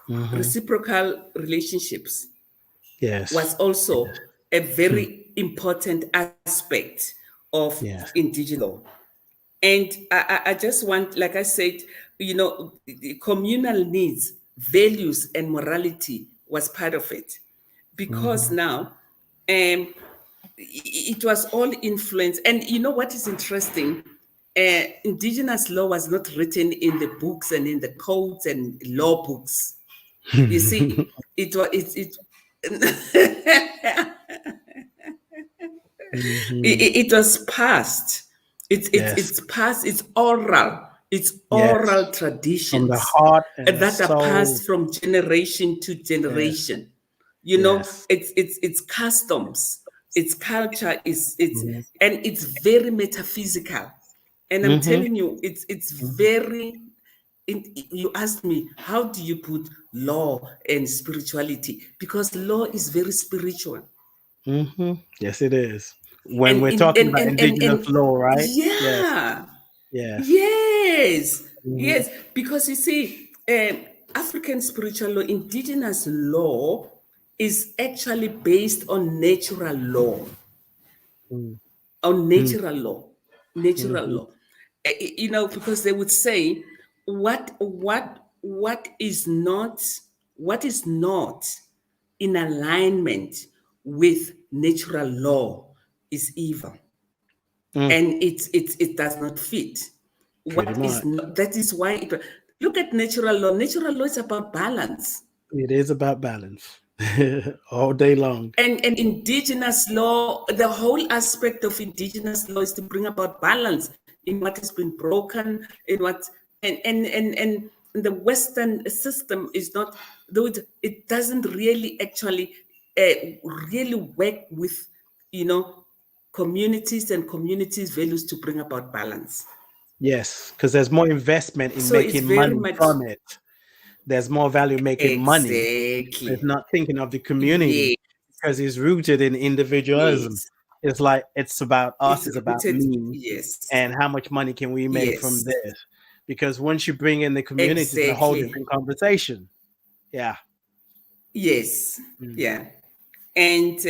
Reciprocal relationships was also a very important aspect of Indigenous law. And I just want, like I said, the communal needs, values, and morality was part of it. Because now, it was all influenced. And you know what is interesting? Indigenous law was not written in the books and in the codes and law books. You see, it was passed. It's passed. It's oral. It's oral traditions from the heart and that are passed from generation to generation. It's customs, it's culture, and it's very metaphysical. And I'm telling you, it's very. You asked me, how do you put law and spirituality? Because law is very spiritual. Yes, it is. When we're talking about Indigenous law, right? Yeah. Yes. Yes. Because you see, African spiritual law, Indigenous law is actually based on natural law. On natural law. Natural law. Because they would say what is not in alignment with natural law is evil. And it does not fit. That is why look at natural law. Natural law is about balance. It is about balance all day long. And Indigenous law, the whole aspect of Indigenous law is to bring about balance in what has been broken, in what and the Western system is not, though it doesn't really actually really work with communities and communities' values to bring about balance. Yes, because there's more investment in making money from it. There's more value making money. It's not thinking of the community because it's rooted in individualism. It's like it's about us, it's about me, and how much money can we make from this? Because once you bring in the community, it's a whole different conversation. Yeah. Yes. Yeah. And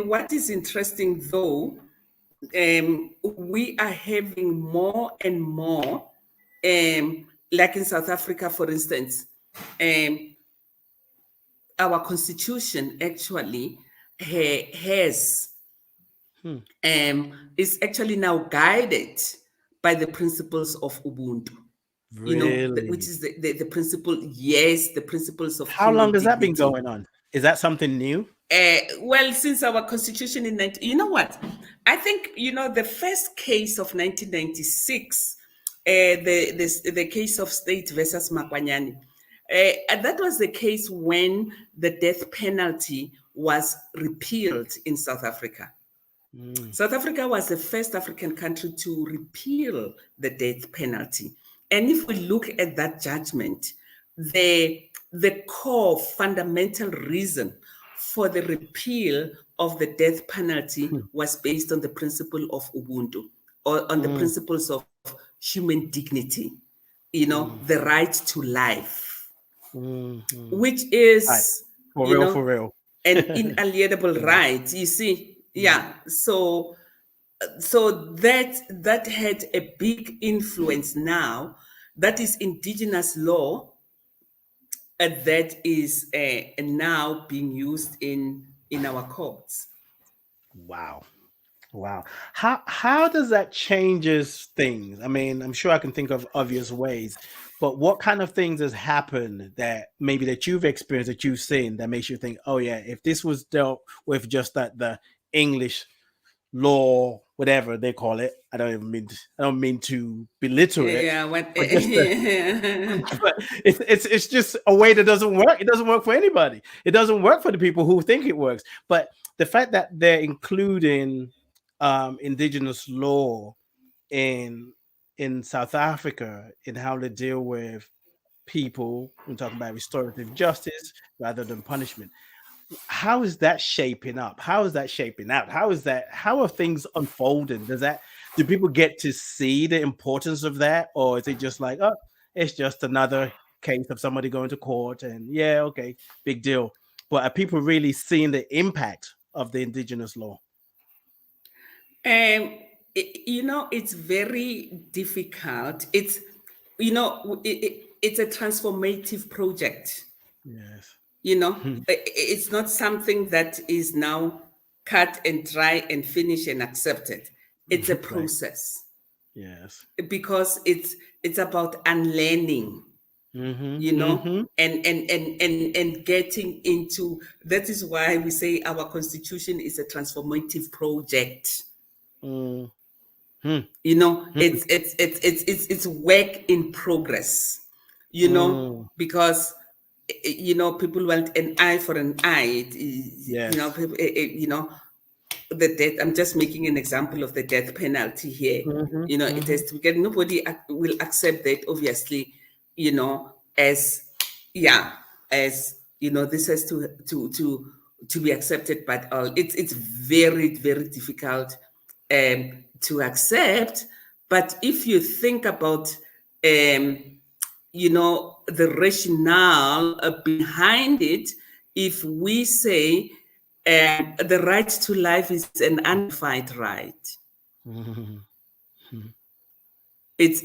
what is interesting though, we are having more and more, like in South Africa, for instance, our constitution actually is actually now guided by the principles of Ubuntu. Really? Which is the principle, the principles of how long has that been going on? Is that something new? Well, since our constitution in you know what? I think, the first case of 1996, the case of State versus Makwanyane, that was the case when the death penalty was repealed in South Africa. South Africa was the first African country to repeal the death penalty. And if we look at that judgment, the core fundamental reason for the repeal of the death penalty was based on the principle of Ubuntu, or on the principles of human dignity, the right to life, which Right. is, For real, for real. an inalienable Yeah. right, you see. Yeah. So that had a big influence now. That is indigenous law that is now being used in our courts. Wow. Wow. How does that changes things? I mean, I'm sure I can think of obvious ways, but what kind of things has happened that maybe that you've experienced, that you've seen, that makes you think, oh yeah, if this was dealt with just at the English law, whatever they call it, I don't mean to belittle it, Yeah, but just but it's just a way that doesn't work. It doesn't work for anybody. It doesn't work for the people who think it works. But the fact that they're including indigenous law in South Africa in how they deal with people, we're talking about restorative justice rather than punishment. How is that shaping up? How is that shaping out? How are things unfolding? Do people get to see the importance of that, or is it just like, oh, it's just another case of somebody going to court and yeah, okay, big deal? But are people really seeing the impact of the indigenous law? It's very difficult. It's a transformative project. Yes. It's not something that is now cut and dry and finished and accepted. It's a Right. process. Yes. Because it's about unlearning, and getting into. That is why we say our constitution is a transformative project. It's work in progress, because people want an eye for an eye. Yes. The death. I'm just making an example of the death penalty here. It has to get. Nobody will accept that, obviously. As this has to be accepted by all. It's very, very difficult to accept. But if you think about the rationale behind it, if we say the right to life is an undefined right, it's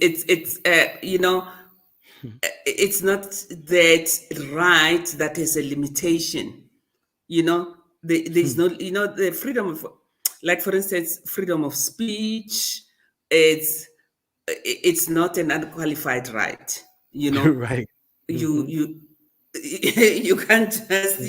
not that right that is a limitation. There's no, the freedom of, like, for instance, freedom of speech. It's not an unqualified right. Right. You you can't just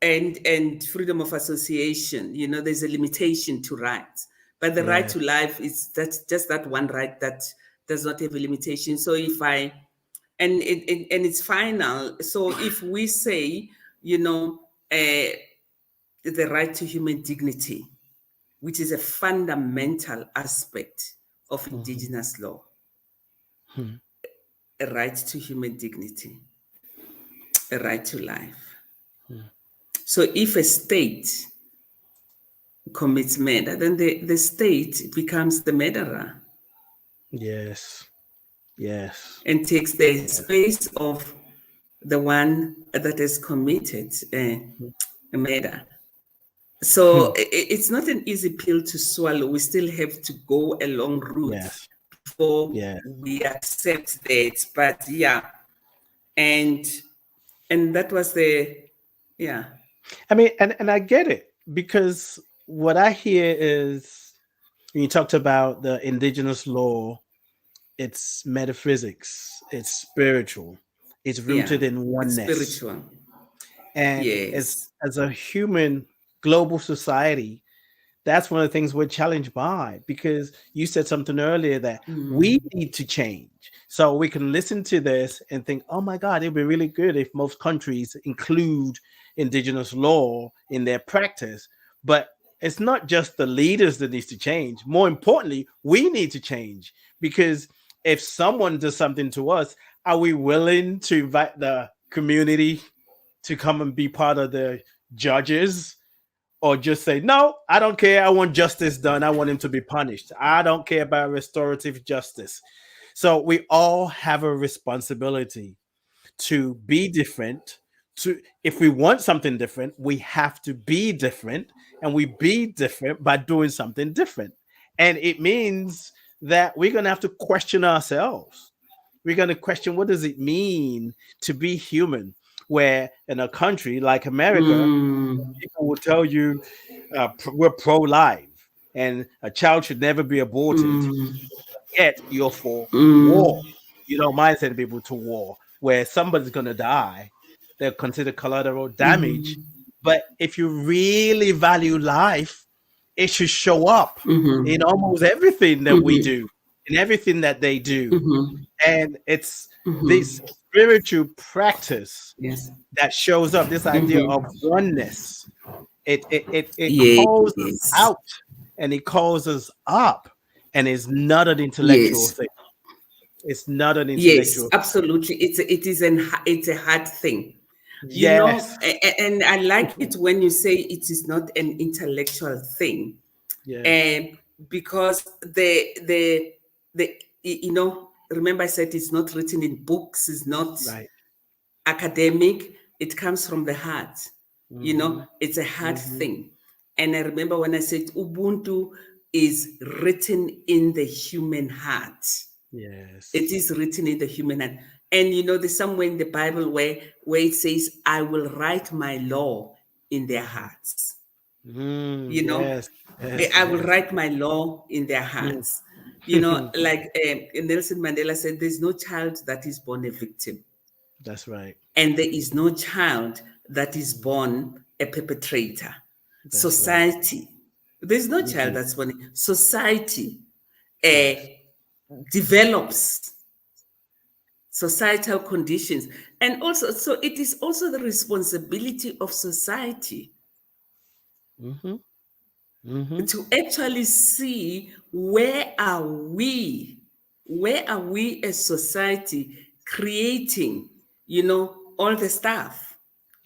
and freedom of association. There's a limitation to rights, but the right to life is just that one right that does not have a limitation. So if I and it's final. So if we say the right to human dignity, which is a fundamental aspect of indigenous law, a right to human dignity, a right to life. So if a state commits murder, then the state becomes the murderer. Yes. And takes the space of the one that has committed a murder. So it's not an easy pill to swallow. We still have to go a long route before we accept that. But and that was I mean, and I get it, because what I hear is when you talked about the indigenous law, it's metaphysics, it's spiritual, it's rooted in oneness. It's spiritual. And as a human global society, that's one of the things we're challenged by, because you said something earlier that we need to change. So we can listen to this and think, oh my God, it'd be really good if most countries include indigenous law in their practice. But it's not just the leaders that needs to change. More importantly, we need to change, because if someone does something to us, are we willing to invite the community to come and be part of the judges, or just say, no, I don't care. I want justice done. I want him to be punished. I don't care about restorative justice. So we all have a responsibility to be different. To, if we want something different, we have to be different, and we be different by doing something different. And it means that we're going to have to question ourselves. We're going to question, what does it mean to be human? Where in a country like America, people will tell you we're pro-life and a child should never be aborted, yet you're for war. You don't mind sending people to war where somebody's going to die. They're considered collateral damage. But if you really value life, it should show up in almost everything that we do, in everything that they do. And it's this spiritual practice that shows up, this idea of oneness. It calls us out and it calls us up, and it's not an intellectual thing. It's not an intellectual. Yes, absolutely. It's a hard thing. You Yes. know, and I like it when you say it is not an intellectual thing. And because the you know, remember I said it's not written in books, it's not academic, it comes from the heart. You know, it's a hard thing. And I remember when I said Ubuntu is written in the human heart. Yes. It is written in the human heart. And you know, there's somewhere in the Bible where it says, I will write my law in their hearts. You know, I will write my law in their hearts. You know, like Nelson Mandela said, there's no child that is born a victim. That's right. And there is no child that is born a perpetrator. That's Society, there's no child that's born. Society develops societal conditions. And also, so it is also the responsibility of society to actually see where are we as society creating, you know, all the stuff.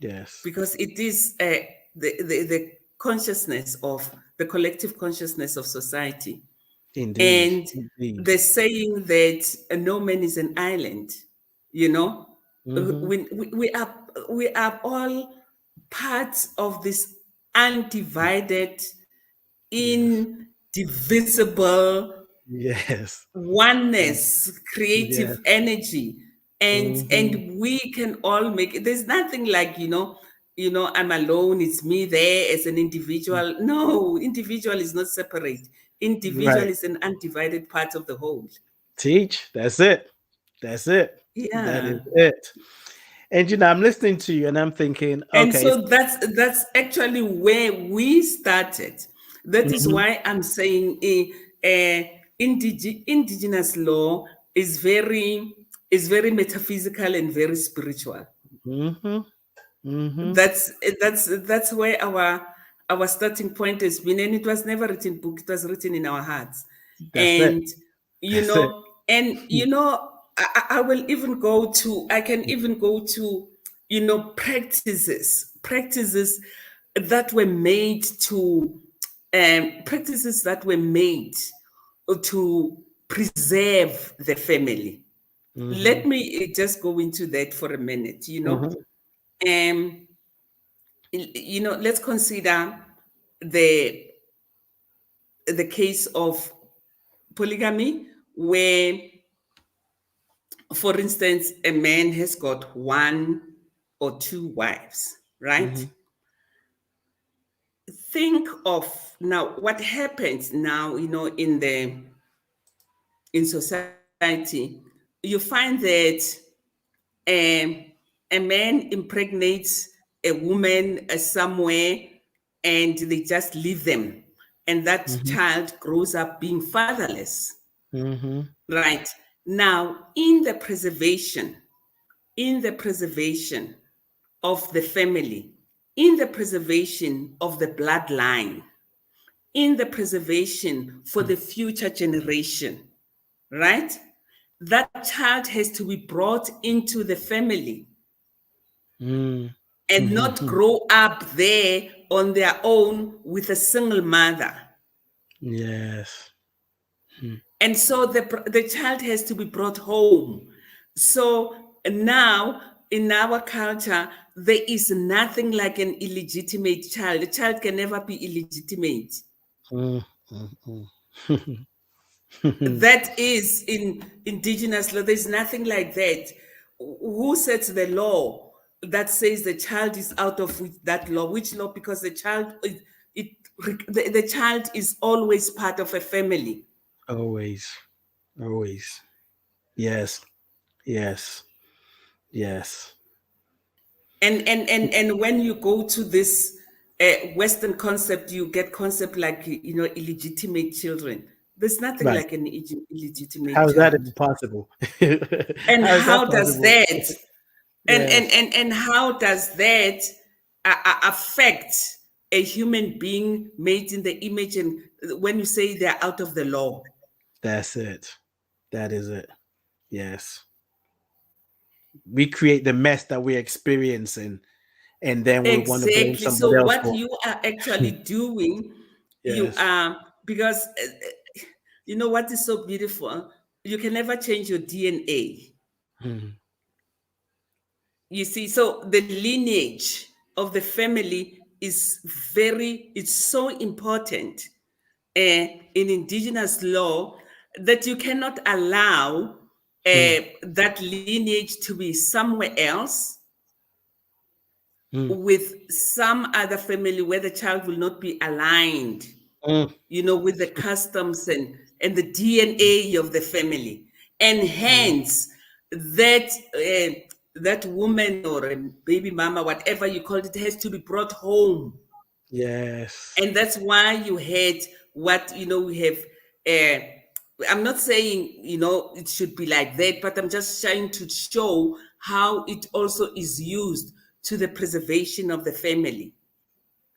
Yes. Because it is the consciousness of the collective consciousness of society. Indeed. And the saying that no man is an island, you know, we are all parts of this undivided, indivisible oneness, creative energy. And we can all make it. There's nothing like, you know, I'm alone, it's me there as an individual. No, individual is not separate. Individual is an undivided part of the whole. Teach. That's it. That's it. Yeah. That is it. And you know, I'm listening to you and I'm thinking, okay. And so that's actually where we started. That is why I'm saying indigenous law is very metaphysical and very spiritual. That's where our starting point has been, and it was never written in book, it was written in our hearts. I will even go to, I can even go to, you know, practices that were made to preserve the family. Let me just go into that for a minute, you know. You know, let's consider the case of polygamy, where, for instance, a man has got one or two wives, right? Think of now what happens now, you know, in society. You find that a man impregnates a woman somewhere and they just leave them. And that child grows up being fatherless. Right. Now, in the preservation of the family, in the preservation of the bloodline, in the preservation for the future generation, right? That child has to be brought into the family Mm. and not grow up there on their own with a single mother. Yes. And so the child has to be brought home. So now in our culture, there is nothing like an illegitimate child. A child can never be illegitimate. Mm, That is in indigenous law. There's nothing like that. Who sets the law that says the child is out of that law? Which law? Because the child, the child is always part of a family. Always. Always. Yes. Yes. Yes. And when you go to this Western concept, you get concept like illegitimate children. There's nothing Right. like an illegitimate How is that child. even possible? And How is that how does possible? that Yes. and how does that affect a human being made in the image? And when you say they're out of the law, That's it. That is it. Yes. We create the mess that we're experiencing, and then we want to blame exactly. somebody So else what for you are actually doing, you Yes. are, because you know what is so beautiful, you can never change your DNA. Mm. You see, so the lineage of the family is it's so important in indigenous law, that you cannot allow Mm. that lineage to be somewhere else Mm. with some other family where the child will not be aligned, Mm. with the customs and the DNA of the family. And Mm. hence, that that woman or a baby mama, whatever you call it, has to be brought home. Yes. And that's why you had what, we have. I'm not saying, it should be like that, but I'm just trying to show how it also is used to the preservation of the family.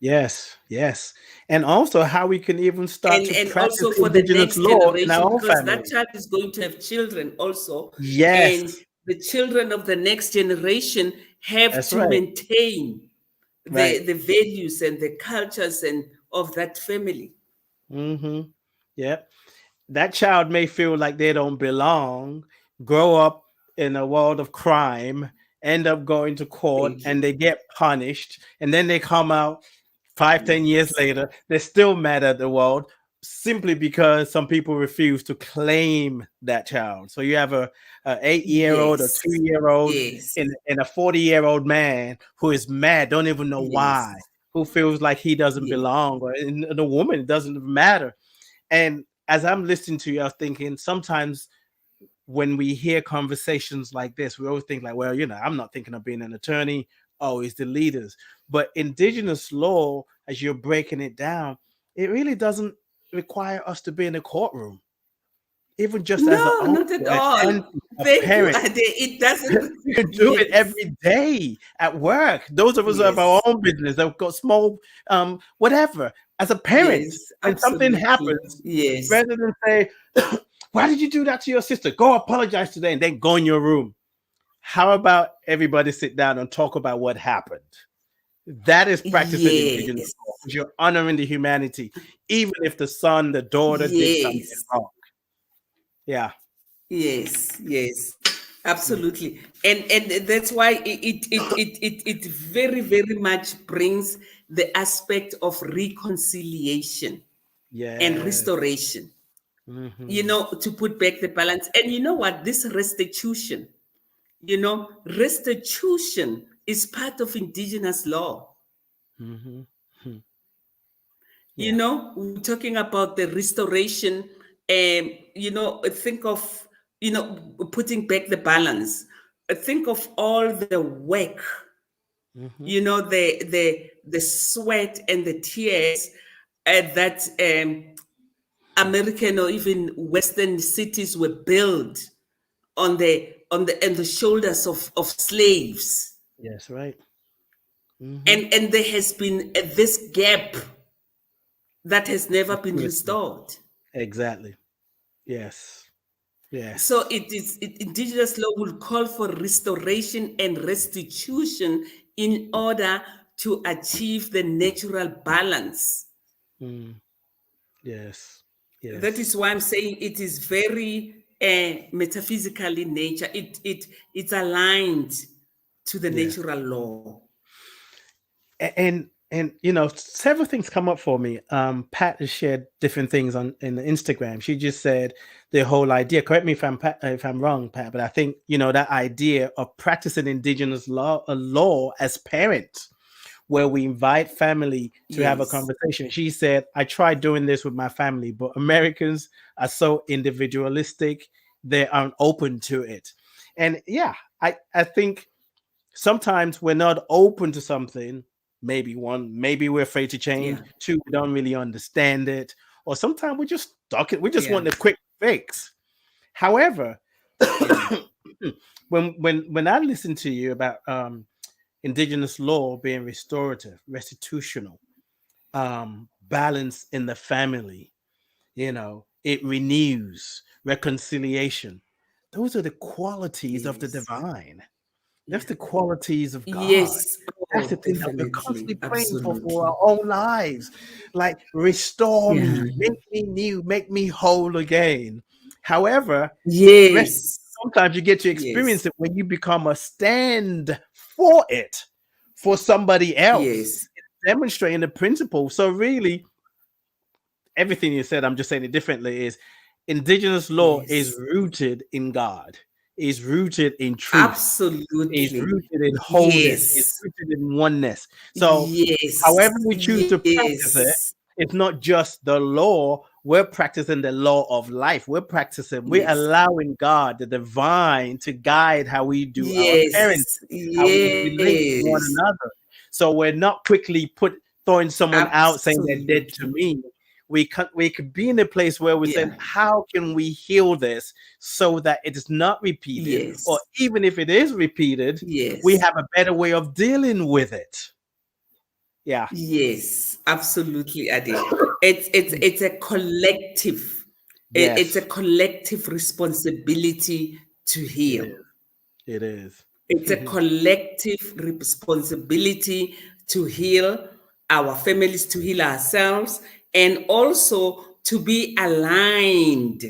Yes. Yes. And also how we can even start to And practice also for the indigenous next law in our generation, own because that family. child is going to have children also. Yes. And the children of the next generation have That's to right. maintain Right. the values and the cultures and of that family. Mm-hmm. Yep. That child may feel like they don't belong, grow up in a world of crime, end up going to court, Thank you. and they get punished, and then they come out 5, 10 years Yes. later, they're still mad at the world simply because some people refuse to claim that child. So you have a 8-year-old or Yes. 2-year-old Yes. in a 40-year-old man who is mad, don't even know Yes. why, who feels like he doesn't Yes. belong, or in the woman, it doesn't matter. And as I'm listening to you, I was thinking sometimes when we hear conversations like this, we always think like, well, I'm not thinking of being an attorney. Oh, it's the leaders. But indigenous law, as you're breaking it down, it really doesn't require us to be in a courtroom. Even just as an No, not uncle, at an all. auntie, a Thank you, parent, Ade. It doesn't. you can do it Yes. every day at work. Those of us who have our Yes. own business, that have got small, whatever. As a parent, Yes. when something Absolutely. happens, Yes. rather than say, "Why did you do that to your sister? Go apologize today," and then go in your room. How about everybody sit down and talk about what happened? That is practicing indigenous Yes. law, because you're honoring the humanity, even if the son, the daughter did something Yes. wrong. Yeah. Yes. Yes. Absolutely. And that's why it very, very much brings the aspect of reconciliation and Yes. restoration, Mm-hmm. to put back the balance. And you know what? This restitution is part of indigenous law. Mm-hmm. Yeah. We're talking about the restoration, think of, putting back the balance. Think of all the work, Mm-hmm. the sweat and the tears that American or even Western cities were built on the shoulders of slaves. Yes, right. Mm-hmm. And there has been this gap that has never been Absolutely. restored. Exactly. Yes. So Yes. indigenous law will call for restoration and restitution in order to achieve the natural balance. Mm. Yes. That is Yes. why I'm saying it is very metaphysical in nature. It's aligned to the Yes. natural law. And several things come up for me. Pat has shared different things on in Instagram. She just said the whole idea, correct me if I'm wrong, Pat, but I think that idea of practicing indigenous law, a law as parents, where we invite family to have a Yes. conversation. She said, I tried doing this with my family, but Americans are so individualistic, they aren't open to it. And yeah, I think sometimes we're not open to something. Maybe one, maybe we're afraid to change. Yeah. Two, we don't really understand it. Or sometimes we're just stuck it. We just Yeah. want a quick fix. However, Yeah. when I listen to you about indigenous law being restorative, restitutional, balance in the family, it renews reconciliation. Those are the qualities of the Yes. divine. That's Yeah. the qualities of God. Yes. That's the Oh, thing that we're definitely. constantly praying for Absolutely. our own lives. Like, restore Yeah. me, make me new, make me whole again. However, rest, Yes. sometimes you get to experience Yes. it when you become a stand for it, for somebody else, Yes. demonstrating the principle. So, really, everything you said, I'm just saying it differently, is indigenous law is Yes. rooted in God, is rooted in truth, is Absolutely. rooted in wholeness, is Yes. rooted in oneness. So, however Yes. we choose to practice it, Yes. it's not just the law. We're practicing the law of life. We're Yes. allowing God, the divine, to guide how we do our parenting, Yes. how we relate to one Yes. another. So we're not quickly throwing someone out saying they're dead to Absolutely. me. We could be in a place where we're saying, Yeah. how can we heal this so that it is not repeated, or Yes. even if it is repeated, we Yes. have a better way of dealing with it. Yeah. Yes. Absolutely, Adi. It's a collective. It's a Yes, collective responsibility to it heal. is. It is. It's a collective responsibility to heal our families, to heal ourselves, and also to be aligned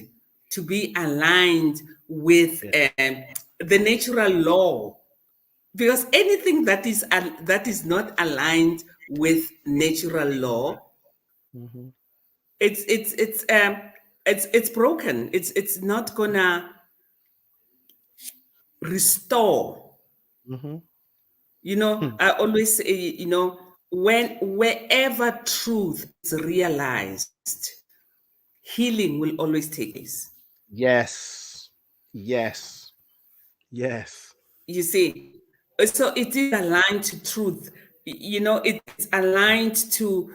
with Yeah. the natural law. Because anything that is not aligned with natural law, Hmm. it's it's it's um it's broken. It's not gonna restore. Hmm. I always say, wherever truth is realized, healing will always take place. Yes. Yes. Yes. You see, so it is aligned to truth. It's aligned to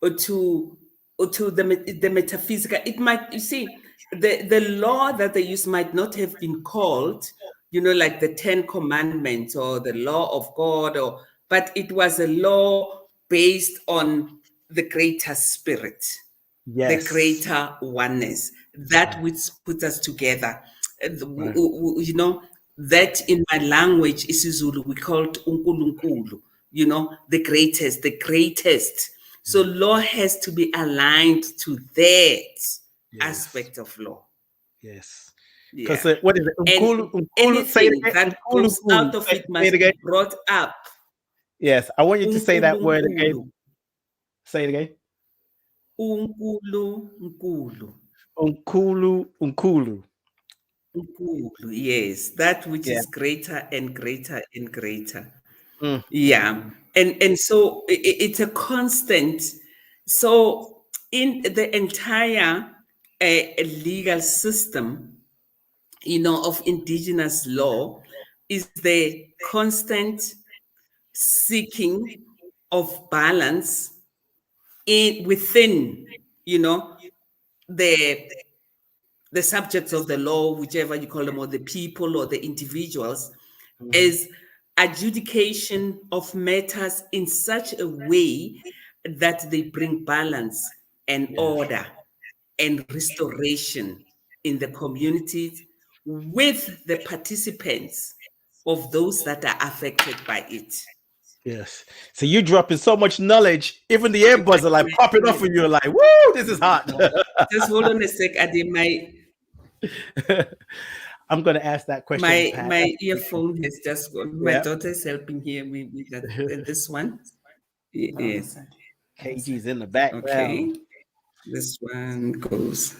the metaphysical. It might, you see, the law that they use might not have been called, like the Ten Commandments or the law of God, but it was a law based on the greater spirit, the Yes. greater oneness, that Right. which puts us together. Right. That in my language, isiZulu, we call it unkulunkulu, the greatest. So Mm. law has to be aligned to that Yes. aspect of law. Yes. Because Yeah. what is it? And Unkulu, Unkulu. Say it anything again. that Unkulu, goes Unkulu. out of Say, it say it must again. be brought up. Yes. I want you to say that word Unkulunkulu. again. Say it again. Unkulunkulu. Unkulu, Unkulu. Unkulu, yes, that which Yeah. is greater and greater and greater. Mm, mm, Yeah. mm. And so it's a constant. So in the entire legal system, of indigenous law is the constant seeking of balance within, the the subjects of the law, whichever you call them, or the people or the individuals, Mhm. is adjudication of matters in such a way that they bring balance and order and restoration in the communities with the participants of those that are affected by it. Yes. So you're dropping so much knowledge. Even the earbuds are like popping off and you're like, woo, this is hot. Just hold on a sec, Adi. I'm going to ask that question, Pat. My earphone has just gone. My Yeah. daughter is helping here with that, this one. Yes. KG's in the background. Okay. This one goes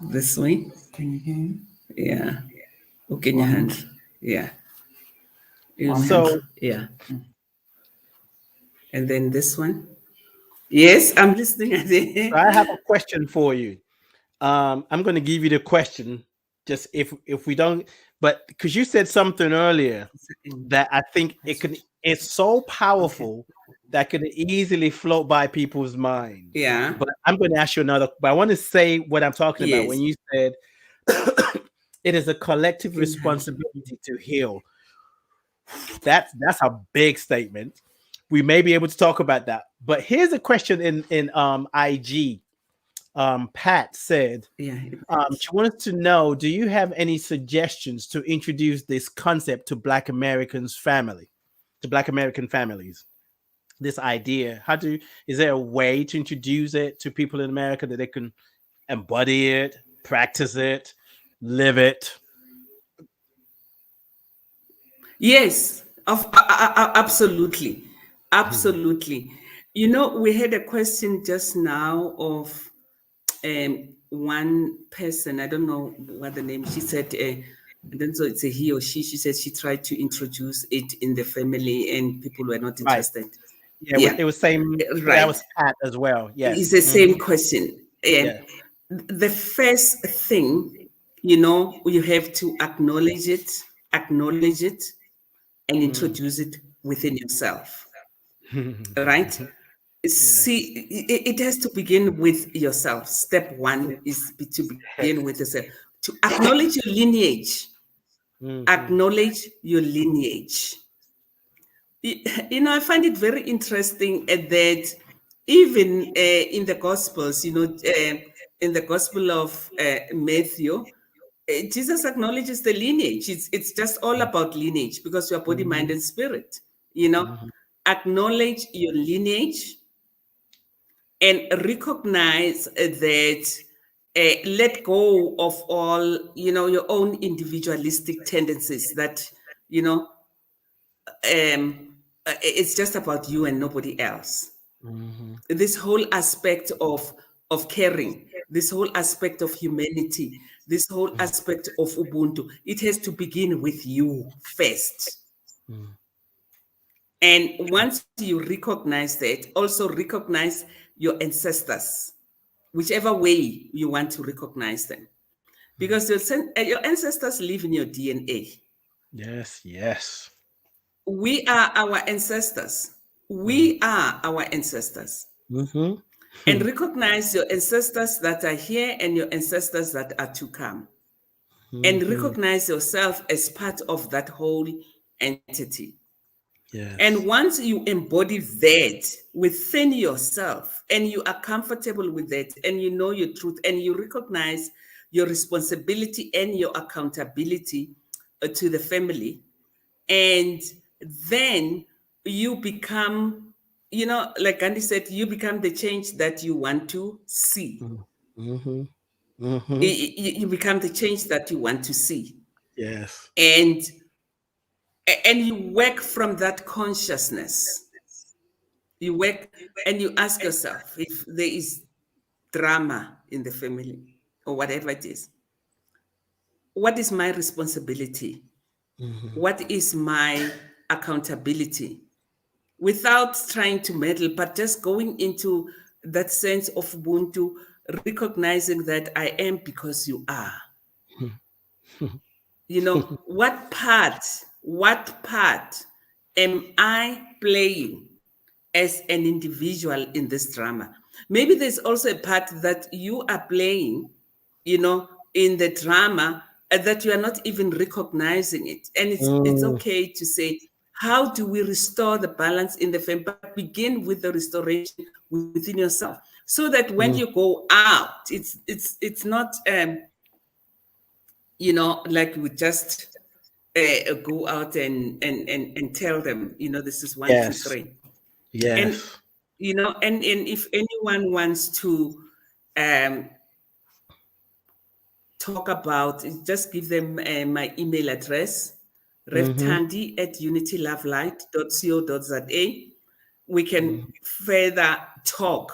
this way. Can you hear me? Yeah. Okay, in your hand. Yeah. So, yeah. And then this one. Yes, I'm listening. so I have a question for you. I'm going to give you the question. Just if we don't, but because you said something earlier that I think it's so powerful that could easily float by people's minds. Yeah. But I'm going to ask you another. But I want to say what I'm talking about when you said it is a collective responsibility to heal. That's a big statement. We may be able to talk about that. But here's a question in IG. Pat said, she wanted to know, do you have any suggestions to introduce this concept to Black Americans family, to Black American families? This idea, is there a way to introduce it to people in America that they can embody it, practice it, live it? Yes, absolutely. Absolutely. You know, we had a question just now of one person, I don't know what the name, she said, and then so it's a he or she said she tried to introduce it in the family and people were not interested. Right. Yeah, it was same. Right. That was Pat as well. Yes. It's the same question. The first thing, you know, you have to acknowledge it, and introduce it within yourself. Right? See, it has to begin with yourself. Step one is to begin with yourself. To acknowledge your lineage. Acknowledge your lineage. You know, I find it very interesting that even in the Gospels, you know, in the Gospel of Matthew, Jesus acknowledges the lineage. It's just all about lineage because you are body, mind, and spirit. You know, acknowledge your lineage and recognize that. Let go of all, you know, your own individualistic tendencies that, you know, it's just about you and nobody else. This whole aspect of caring, this whole aspect of humanity, this whole aspect of Ubuntu, it has to begin with you first. And once you recognize that, also recognize your ancestors, whichever way you want to recognize them. Because your ancestors live in your DNA. Yes. We are our ancestors. We are our ancestors. And recognize your ancestors that are here and your ancestors that are to come. And recognize yourself as part of that whole entity. And once you embody that within yourself and you are comfortable with that and you know your truth and you recognize your responsibility and your accountability to the family, and then you become, you know, like Gandhi said, you become the change that you want to see. You become the change that you want to see. Yes. And you work from that consciousness. You work and you ask yourself if there is drama in the family or whatever it is. What is my responsibility? What is my accountability? Without trying to meddle, but just going into that sense of Ubuntu, recognizing that I am because you are. You know, what part am I playing as an individual in this drama? Maybe there's also a part that you are playing, you know, in the drama that you are not even recognizing it. And it's okay to say, how do we restore the balance in the family? But begin with the restoration within yourself, so that when you go out, it's not like we just go out and tell them, this is one, two, Yes. three. And Yes. and if anyone wants to talk about it, just give them my email address, revthandi@unitylovelight.co.za. We can further talk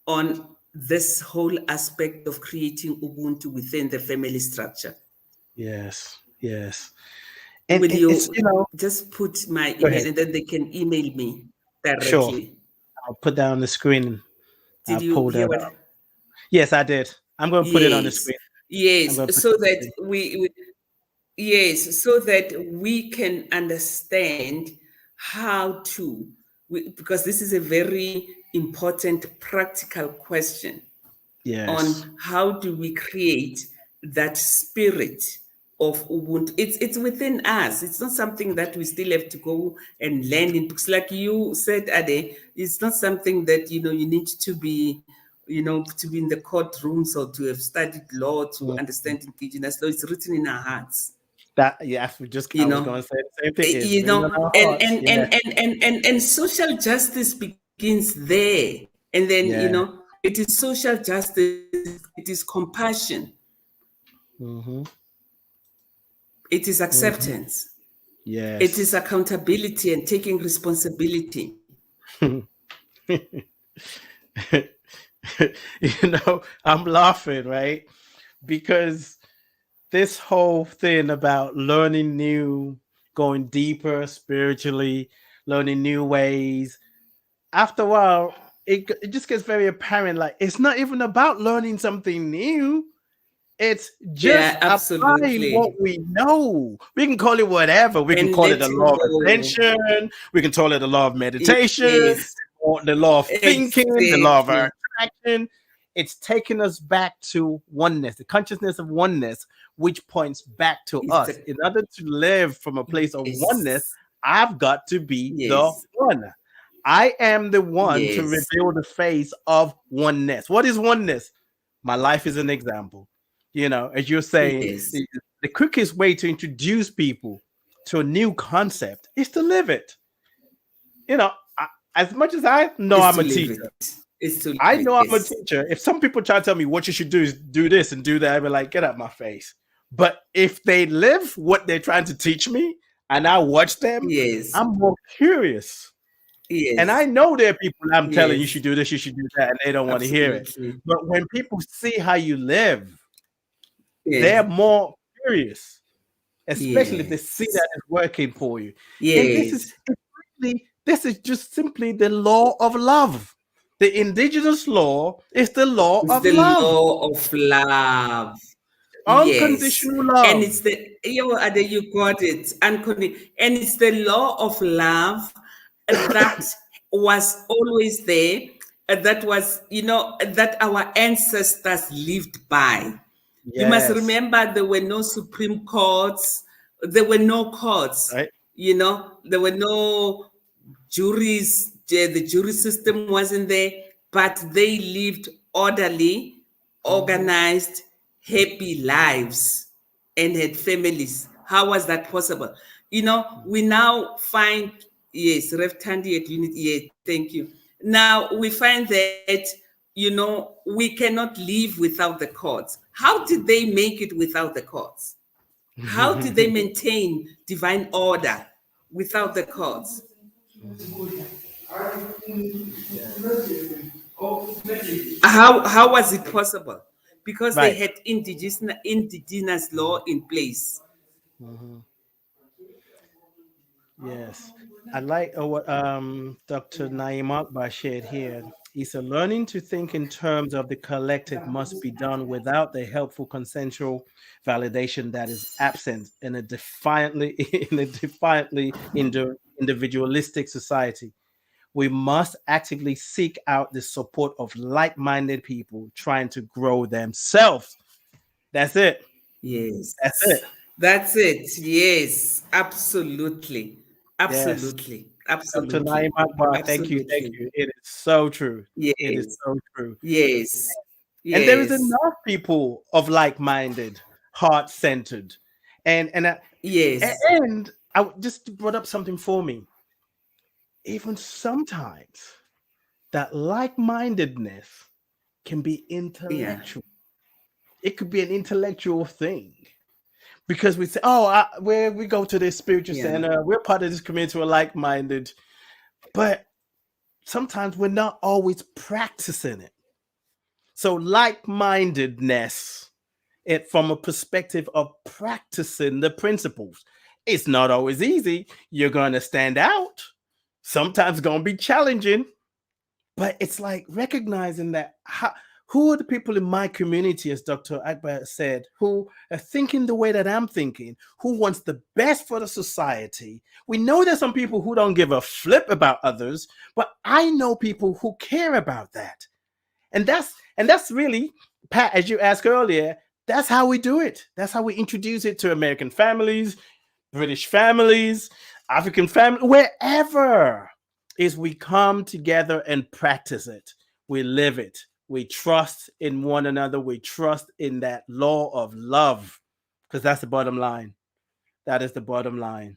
on this whole aspect of creating Ubuntu within the family structure. Yes. Yes. And Will you it's, just put my go email ahead. and then they can email me Sure. directly? I'll put that on the screen. Did I'll you pull hear that what? up. Yes, I did. I'm going to put it on the Yes, screen. I'm yes, going to put it so on the that screen. yes, so that we can understand how to, because this is a very important practical question Yes. on how do we create that spirit of Ubuntu. It's within us. It's not something that we still have to go and learn in books. Like you said, Ade, it's not something that you need to be, to be in the courtrooms or to have studied law to Mm. understand Indigenous law. It's written in our hearts. That, yeah, I You was know, going to say the same thing. It's you written know, on our and hearts. and Yeah. and and and and, and social justice begins there, and then Yeah. it is social justice, it is compassion, Mm-hmm. it is Mm-hmm. acceptance, it is Yes. accountability and taking responsibility. I'm laughing, right? Because this whole thing about learning new, going deeper spiritually, learning new ways, after a while, it just gets very apparent. Like, it's not even about learning something new. It's Yeah, just applying what absolutely. we know. We can call it whatever. We can And call it the letting law of go. attention. We can call it the law of meditation, Yes, or the law of thinking, the law of exactly. attraction. It's taking us back to oneness, the consciousness of oneness, which points back to It's us. In order to live from a place of oneness, yes, I've got to be the yes, one. I am the one to yes, reveal the face of oneness. What is oneness? My life is an example. As you're saying, yes, the quickest way to introduce people to a new concept is to live it. As much as I know it's I'm to a live teacher, it. It's to live I it. know I'm a Yes, teacher. If some people try to tell me what you should do is do this and do that, I'd be like, get out my face. But if they live what they're trying to teach me and I watch them, yes, I'm more curious. And I yes, know there are people I'm telling you should yes, do this, you should do that, and they don't want to hear it. absolutely. But when people see how you live, they're Yes, more curious, especially if they see yes, that it's working for you. And yes. this is just simply the law of love. The indigenous law is the law It's of the love, law of love. Yes. unconditional And love. it's Ade, you got it. And it's the law of love that was always there, that was, that our ancestors lived by. You must Yes, remember there were no Supreme Courts, there were no courts, right. there were no juries, the jury system wasn't there, but they lived orderly, Mhm. organized, happy lives and had families. How was that possible? We now find, yes, Rev Thandi at Unity, yeah, thank you. Now we find that, we cannot live without the courts. How did they make it without the courts? How did they maintain divine order without the courts? Yes. How was it possible? Because they Right. had indigenous law in place. Mhm. Yes, I like what Dr. Naim Akbar shared here. He said, learning to think in terms of the collective must be done without the helpful consensual validation that is absent in a defiantly individualistic society. We must actively seek out the support of like-minded people trying to grow themselves. That's it. That's Yes. it. That's it. Yes. Absolutely. Yes. Absolutely. Dr. Absolutely. Nhlengetwa, thank you, thank Absolutely. you. It is so true. It is Yes. so true. Yes. And there is Yes. enough people of like-minded, heart-centered, and Yes. and I just brought up something for me. Even sometimes that like-mindedness can be Yeah. intellectual. It could be an intellectual thing because we say, "Oh, we go to this spiritual Yeah. center. We're part of this community. We're like-minded," but sometimes we're not always practicing it. So like-mindedness, it from a perspective of practicing the principles, it's not always easy. You're going to stand out. Sometimes going to be challenging, but it's like recognizing that who are the people in my community, as Dr. Akbar said, who are thinking the way that I'm thinking, who wants the best for the society. We know there's some people who don't give a flip about others, but I know people who care about that. And that's really, Pat, as you asked earlier, that's how we do it. That's how we introduce it to American families, British families, African families, wherever, is we come together and practice it. We live it. We trust in one another. We trust in that law of love, because that's the bottom line. That is the bottom line.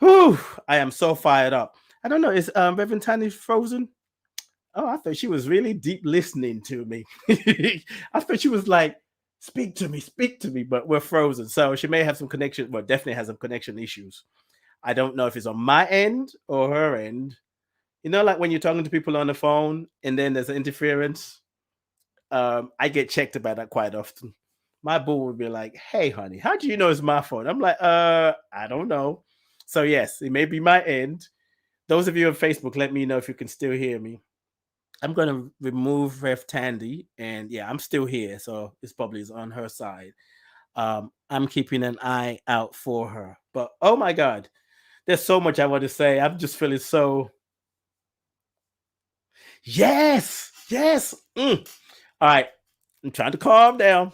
Whew, I am so fired up. I don't know. Is Reverend Tani frozen? Oh, I thought she was really deep listening to me. I thought she was like, speak to me, but we're frozen. So she may have some connection, well, definitely has some connection issues. I don't know if it's on my end or her end. You know, like when you're talking to people on the phone and then there's an interference. I get checked about that quite often. My boo would be like, "Hey, honey, how do you know it's my phone?" I'm like, I don't know. So yes, it may be my end. Those of you on Facebook, let me know if you can still hear me. I'm gonna remove Ref Thandi, and yeah, I'm still here, so it's probably is on her side. I'm keeping an eye out for her. But oh my God, there's so much I want to say. I'm just feeling so. Yes, yes. All right, I'm trying to calm down.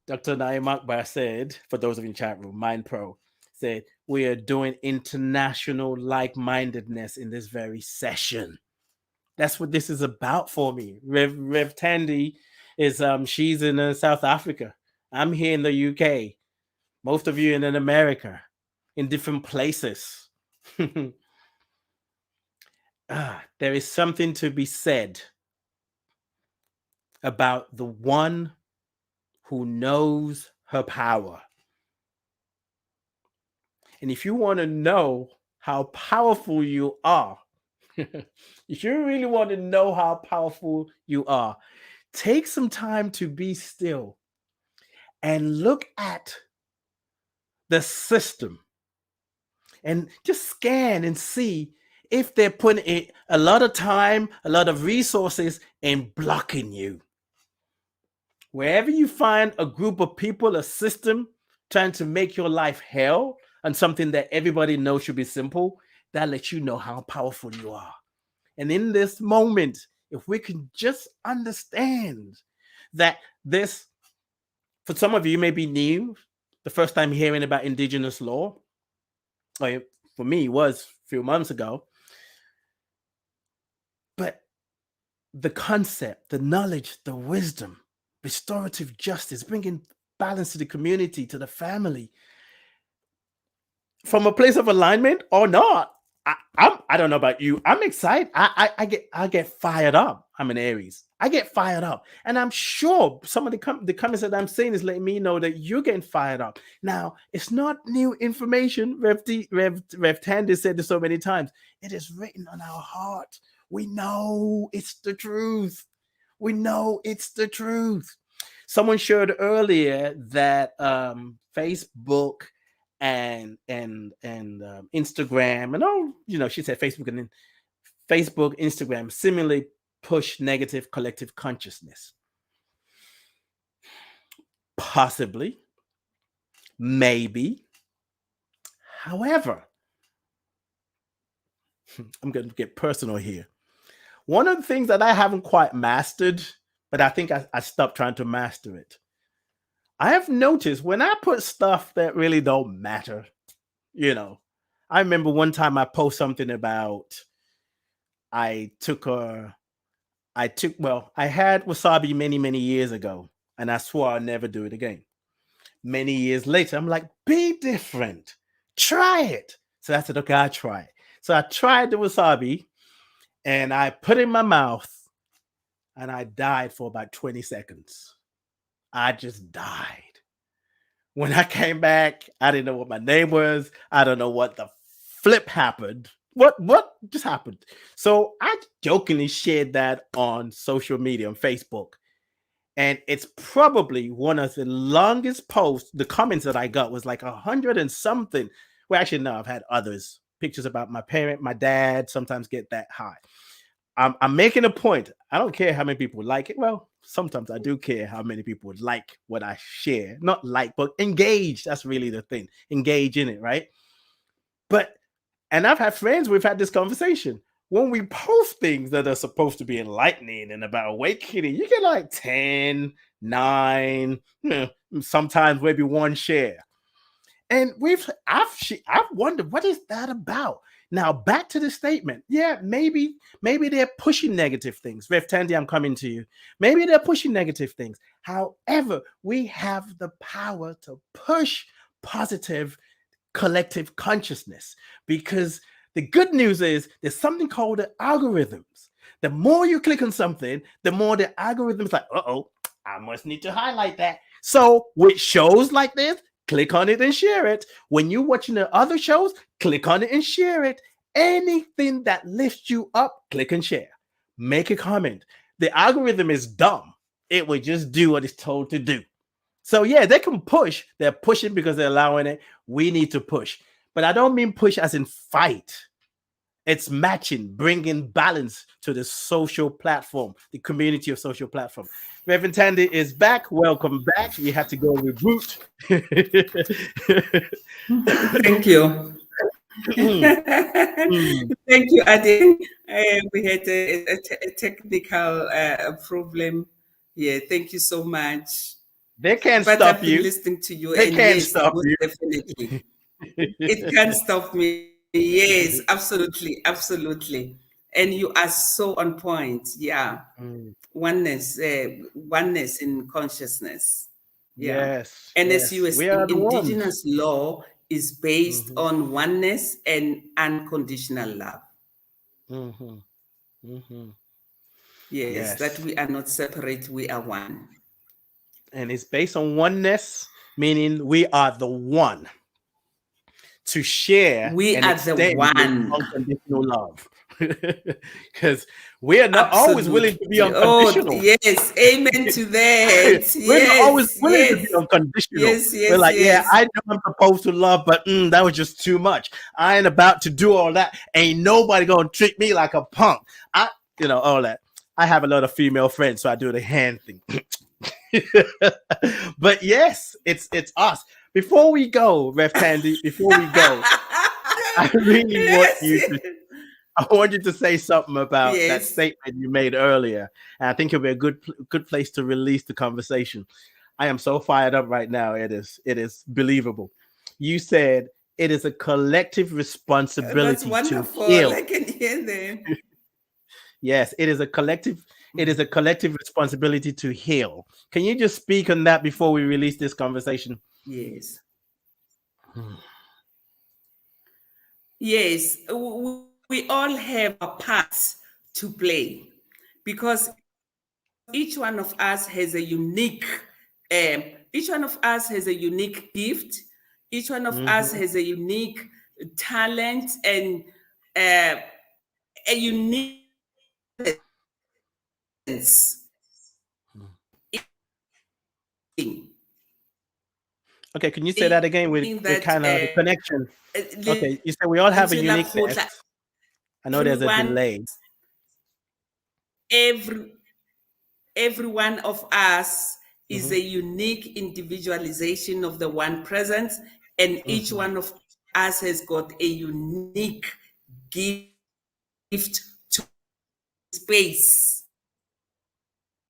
Dr. Naim Akbar said, for those of you in chat room, Mind Pro said, we are doing international like-mindedness in this very session. That's what this is about for me. Rev Tandy is she's in South Africa. I'm here in the UK. Most of you in America, in different places. There is something to be said about the one who knows her power. And if you want to know how powerful you are, if you really want to know how powerful you are, take some time to be still and look at the system and just scan and see if they're putting a lot of time, a lot of resources in blocking you. Wherever you find a group of people, a system trying to make your life hell and something that everybody knows should be simple, that lets you know how powerful you are. And in this moment, if we can just understand that this, for some of you, may be new, the first time hearing about Indigenous law, or for me, was a few months ago. But the concept, the knowledge, the wisdom, restorative justice, bringing balance to the community, to the family, from a place of alignment or not. I don't know about you. I'm excited. I get fired up. I'm an Aries. I get fired up, and I'm sure some of the comments that I'm saying is letting me know that you're getting fired up. Now, it's not new information. Rev Tandy said this so many times. It is written on our heart. We know it's the truth. We know it's the truth. Someone shared earlier that Facebook and Instagram and all, she said Facebook and then Facebook, Instagram similarly push negative collective consciousness. Possibly, maybe. However, I'm going to get personal here. One of the things that I haven't quite mastered, but I think I stopped trying to master it. I have noticed when I put stuff that really don't matter, I remember one time I posted something about I had wasabi many years ago, and I swore I'd never do it again. Many years later, I'm like, be different, try it. So I said, okay, I'll try it. So I tried the wasabi, and I put it in my mouth, and I died for about 20 seconds. I just died. When I came back, I didn't know what my name was. I don't know what the flip happened. What just happened? So I jokingly shared that on social media, on Facebook. And it's probably one of the longest posts. The comments that I got was like 100 and something. Well, actually, no, I've had others. Pictures about my parent, my dad sometimes get that high. I'm making a point. I don't care how many people like it. Well, sometimes I do care how many people like what I share. Not like, but engage. That's really the thing. Engage in it, right? And I've had friends, we've had this conversation. When we post things that are supposed to be enlightening and about awakening, you get like 10, 9, sometimes maybe one share. And I've wondered, what is that about? Now back to the statement. Yeah, maybe they're pushing negative things. Rev Thandi, I'm coming to you. Maybe they're pushing negative things. However, we have the power to push positive collective consciousness, because the good news is there's something called the algorithms. The more you click on something, the more the algorithm's like, I must need to highlight that. So with shows like this, click on it and share it. When you're watching the other shows, click on it and share it. Anything that lifts you up, click and share. Make a comment. The algorithm is dumb. It will just do what it's told to do. So yeah, they can push. They're pushing because they're allowing it. We need to push. But I don't mean push as in fight. It's matching, bringing balance to the social platform, the community of social platform. Reverend Thandi is back. Welcome back. You have to go reboot. Thank you. Thank you, Ade. We had a technical problem. Yeah, thank you so much. They can't but stop I've you. Been listening to you. They and can't yes, stop you. Definitely. It can't stop me. Yes, absolutely. And you are so on point. Yeah. Oneness in consciousness. Yeah. Yes. And yes. as you were saying, Indigenous law is based on oneness and unconditional love. Yes, that we are not separate, we are one. And it's based on oneness, meaning we are the one to share. We and are the one. Unconditional love. Because we are not always willing to be unconditional. Yes, amen to that. We're not always willing to be unconditional. We're like, I know I'm supposed to love, but that was just too much. I ain't about to do all that. Ain't nobody gonna treat me like a punk. All that. I have a lot of female friends, so I do the hand thing. But yes, it's us. Before we go, Rev Thandi, I really want you to say something about that statement you made earlier. And I think it'll be a good place to release the conversation. I am so fired up right now. It is believable. You said it is a collective responsibility to heal. I can hear them. Yes, it is a collective responsibility to heal. Can you just speak on that before we release this conversation? Yes. Yes, we all have a part to play, because each one of us has a unique gift. Each one of us has a unique talent and a unique Okay, can you say that again with kind of the connection? Okay, you said we all have a uniqueness. I know there's a delay. Every one of us is a unique individualization of the one presence, and each one of us has got a unique gift to space.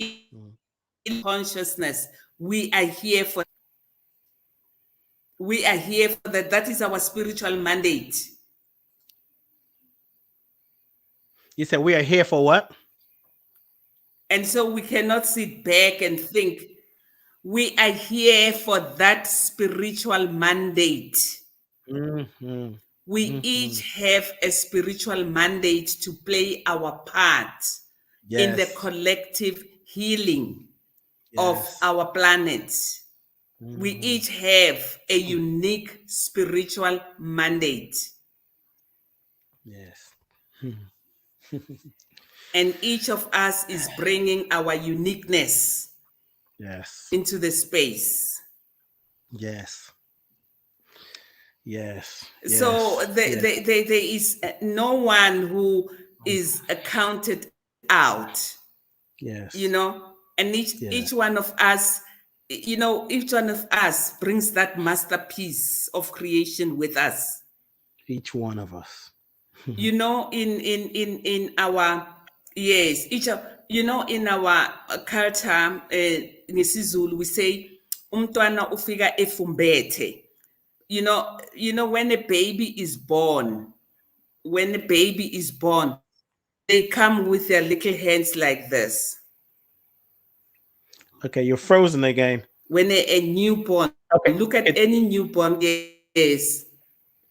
In consciousness, we are here for that. That is our spiritual mandate. You said we are here for what? And so we cannot sit back and think. We are here for that spiritual mandate. Mm-hmm. We Mm-hmm. each have a spiritual mandate to play our part in the Yes. collective healing of Yes. our planet. We Mm-hmm. each have a unique spiritual mandate. Yes. And each of us is bringing our uniqueness Yes. into the space. Yes. Yes. So Yes. there is no one who is counted out, Yes. and each one of us, each one of us brings that masterpiece of creation with us. Each one of us. In our, yes, in our culture, ngesiZulu, we say umntwana ufika efumbethe. When a baby is born, they come with their little hands like this. Okay, you're frozen again. When a newborn, look at any newborn, yes.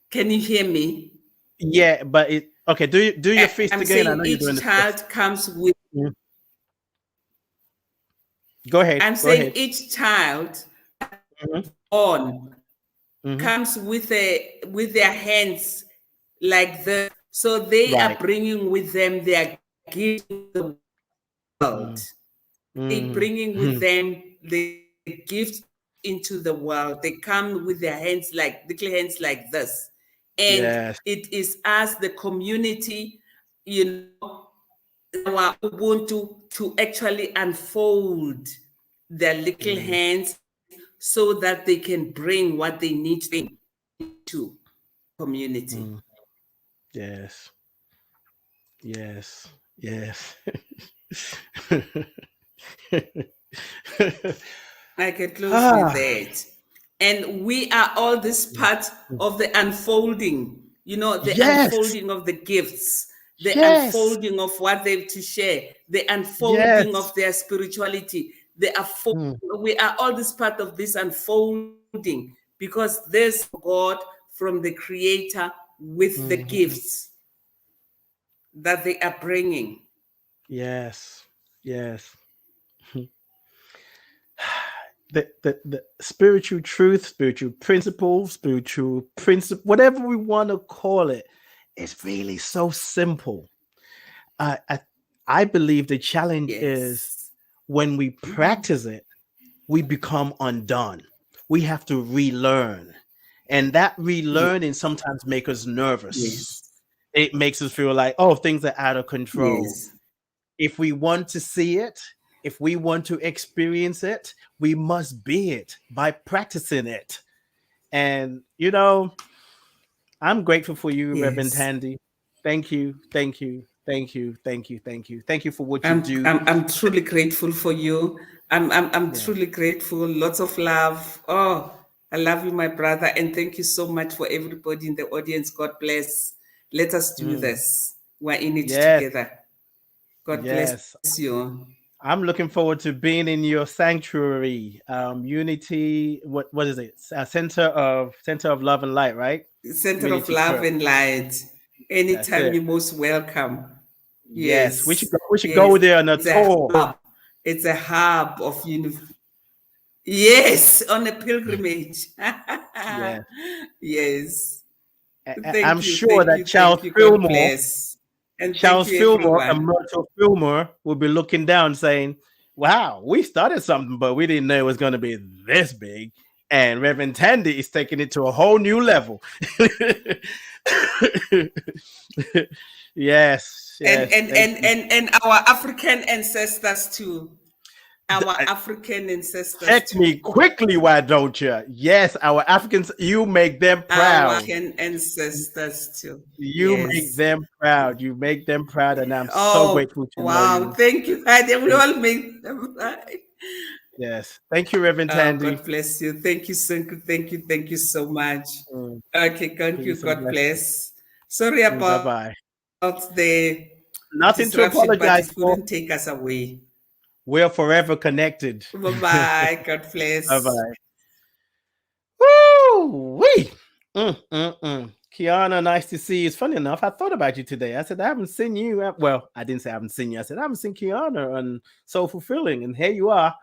Can you hear me? Yeah, but okay. Do your fist I'm again. I saying know you're doing each this. child comes with. Go ahead. I'm saying each child born comes with their hands like this. So they are bringing with them their gift to the world. They bringing with them the gift into the world. They come with their hands like little hands like this. And it is us, the community, our Ubuntu, to actually unfold their little hands so that they can bring what they need to community. Yes. Yes. Yes. I can close with that. And we are all this part of the unfolding, unfolding of the gifts, the unfolding of what they have to share, the unfolding of their spirituality. We are all this part of this unfolding, because there's God from the Creator with the gifts that they are bringing. Yes. Yes. The spiritual truth, spiritual principle, whatever we want to call it, it's really so simple. I believe the challenge is when we practice it, we become undone. We have to relearn. And that relearning sometimes makes us nervous. It makes us feel like, oh, things are out of control. If we want to see it, if we want to experience it, we must be it by practicing it. And, I'm grateful for you, Reverend Thandi. Thank you. Thank you. Thank you. Thank you. Thank you. Thank you for what you do. I'm truly grateful for you. I'm truly grateful. Lots of love. Oh, I love you, my brother. And thank you so much for everybody in the audience. God bless. Let us do this. We're in it together. God bless you. I'm looking forward to being in your sanctuary, Unity. What is it? Center of Love and Light, right? Center Unity of Love Church. and Light. Anytime you're most welcome. Yes, we should go there on a tour. It's a hub of Yes, on a pilgrimage. Yes. I'm sure that Charles Fillmore. And Charles Fillmore and Myrtle Fillmore will be looking down saying, wow, we started something, but we didn't know it was going to be this big. And Reverend Thandi is taking it to a whole new level. Yes. And our African ancestors too. African ancestors. Check me quickly, why don't you? Yes, our Africans, you make them proud. Our African ancestors too. You make them proud. You make them proud, and I'm so grateful to know you. Thank you. We all make them proud. Yes. Thank you, Reverend Thandi. God bless you. Thank you, Senku. Thank you so much. Okay, thank you. God bless. Sorry about the Nothing to disruption, but apologize it for. couldn't take us away. We're forever connected. Bye-bye. God bless. Bye-bye. Woo-wee. Kiana, nice to see you. It's funny enough, I thought about you today. I said, I haven't seen you. Well, I didn't say I haven't seen you. I said, I haven't seen Kiana on So Fulfilling. And here you are.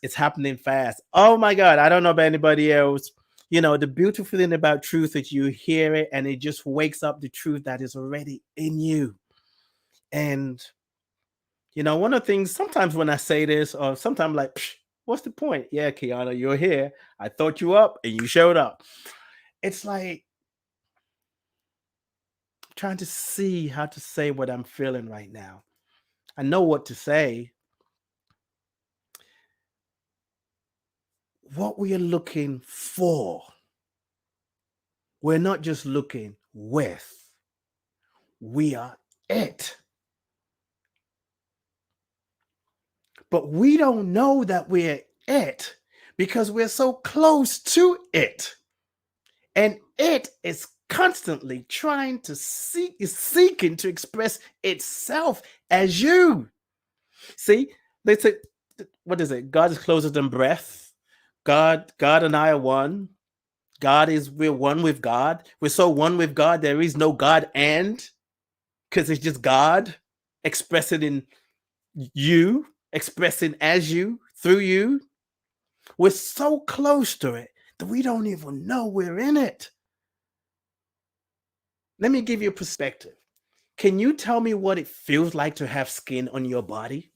It's happening fast. Oh my God. I don't know about anybody else. You know, the beautiful thing about truth is you hear it and it just wakes up the truth that is already in you. And, you know, one of the things sometimes when I say this, or sometimes like, what's the point? Yeah, Kiana, you're here. I thought you up and you showed up. It's like trying to see how to say what I'm feeling right now. I know what to say. What we are looking for, we're not just looking with, we are it. But we don't know that we're it because we're so close to it. And it is constantly trying to seeking to express itself as you. See, they say, what is it? God is closer than breath. God and I are one. We're one with God. We're so one with God, there is no God because it's just God expressing in you, expressing as you, through you. We're so close to it that we don't even know we're in it. Let me give you a perspective. Can you tell me what it feels like to have skin on your body?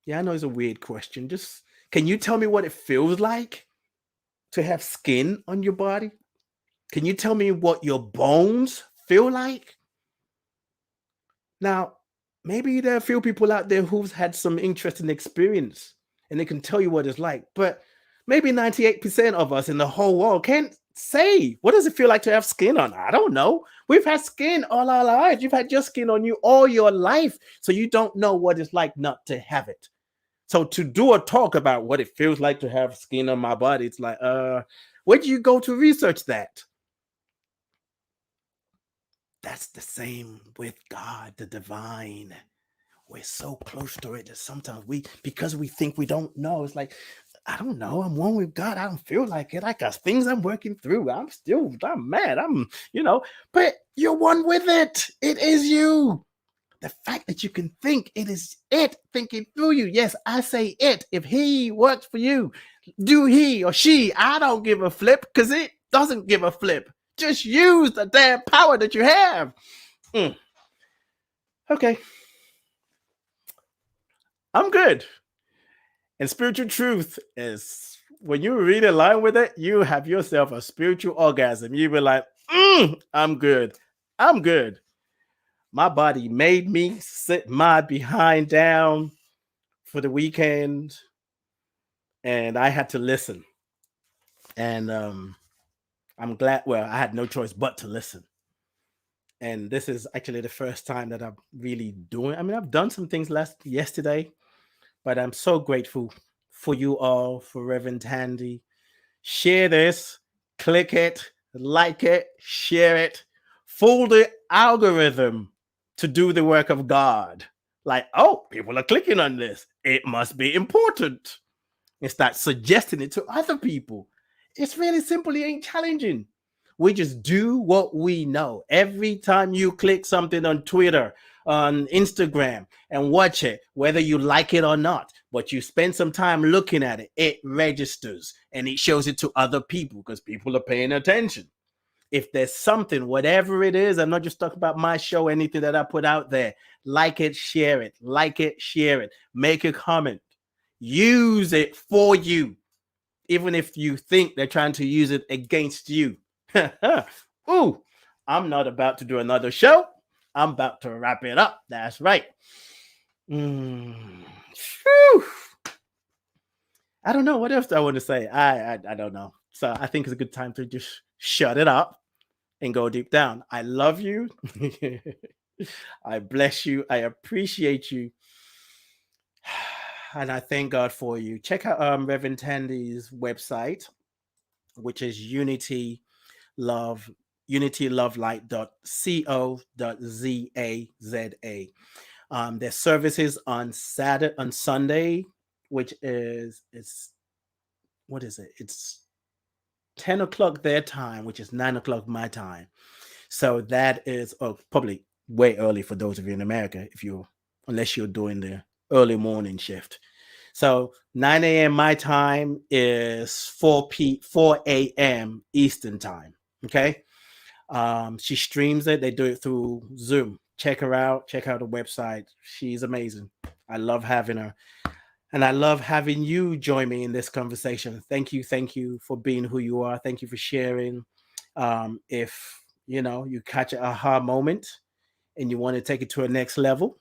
Yeah, I know it's a weird question. Just can you tell me what it feels like to have skin on your body? Can you tell me what your bones feel like? Now, maybe there are a few people out there who've had some interesting experience and they can tell you what it's like, but maybe 98% of us in the whole world can't say, what does it feel like to have skin on? I don't know. We've had skin all our lives. You've had your skin on you all your life. So you don't know what it's like not to have it. So to do a talk about what it feels like to have skin on my body, it's like, where do you go to research that? That's the same with God, the divine. We're so close to it that sometimes because we think we don't know, it's like, I don't know. I'm one with God. I don't feel like it. I got things I'm working through. I'm mad. But you're one with it. It is you. The fact that you can think it is it thinking through you. Yes, I say it. If he works for you, do he or she. I don't give a flip because it doesn't give a flip. Just use the damn power that you have. Okay. I'm good. And spiritual truth is when you read a line with it, you have yourself a spiritual orgasm. You be like, I'm good. I'm good. My body made me sit my behind down for the weekend, and I had to listen. And I'm glad. Well, I had no choice but to listen. And this is actually the first time that I'm really doing. I mean, I've done some things yesterday, but I'm so grateful for you all, for Reverend Thandi. Share this, click it, like it, share it. Fool the algorithm to do the work of God. Like, oh, people are clicking on this. It must be important. And start suggesting it to other people. It's really simple. It ain't challenging. We just do what we know. Every time you click something on Twitter, on Instagram, and watch it, whether you like it or not, but you spend some time looking at it, it registers and it shows it to other people because people are paying attention. If there's something, whatever it is, I'm not just talking about my show, anything that I put out there, like it, share it, make a comment, use it for you, even if you think they're trying to use it against you. Ooh, I'm not about to do another show. I'm about to wrap it up. That's right. I don't know what else I want to say. I don't know. So I think it's a good time to just shut it up and go deep down. I love you. I bless you. I appreciate you. And I thank God for you. Check out Reverend Thandi's website, which is Unity Love unitylovelight.co.za. There's services on Sunday, which is what is it? It's 10 o'clock their time, which is 9 o'clock my time. So that is probably way early for those of you in America, unless you're doing the early morning shift. So 9 a.m. my time is 4 a.m. Eastern time. Okay. She streams it. They do it through Zoom. Check her out. Check out the website. She's amazing. I love having her. And I love having you join me in this conversation. Thank you for being who you are. Thank you for sharing. If you catch an aha moment and you want to take it to a next level,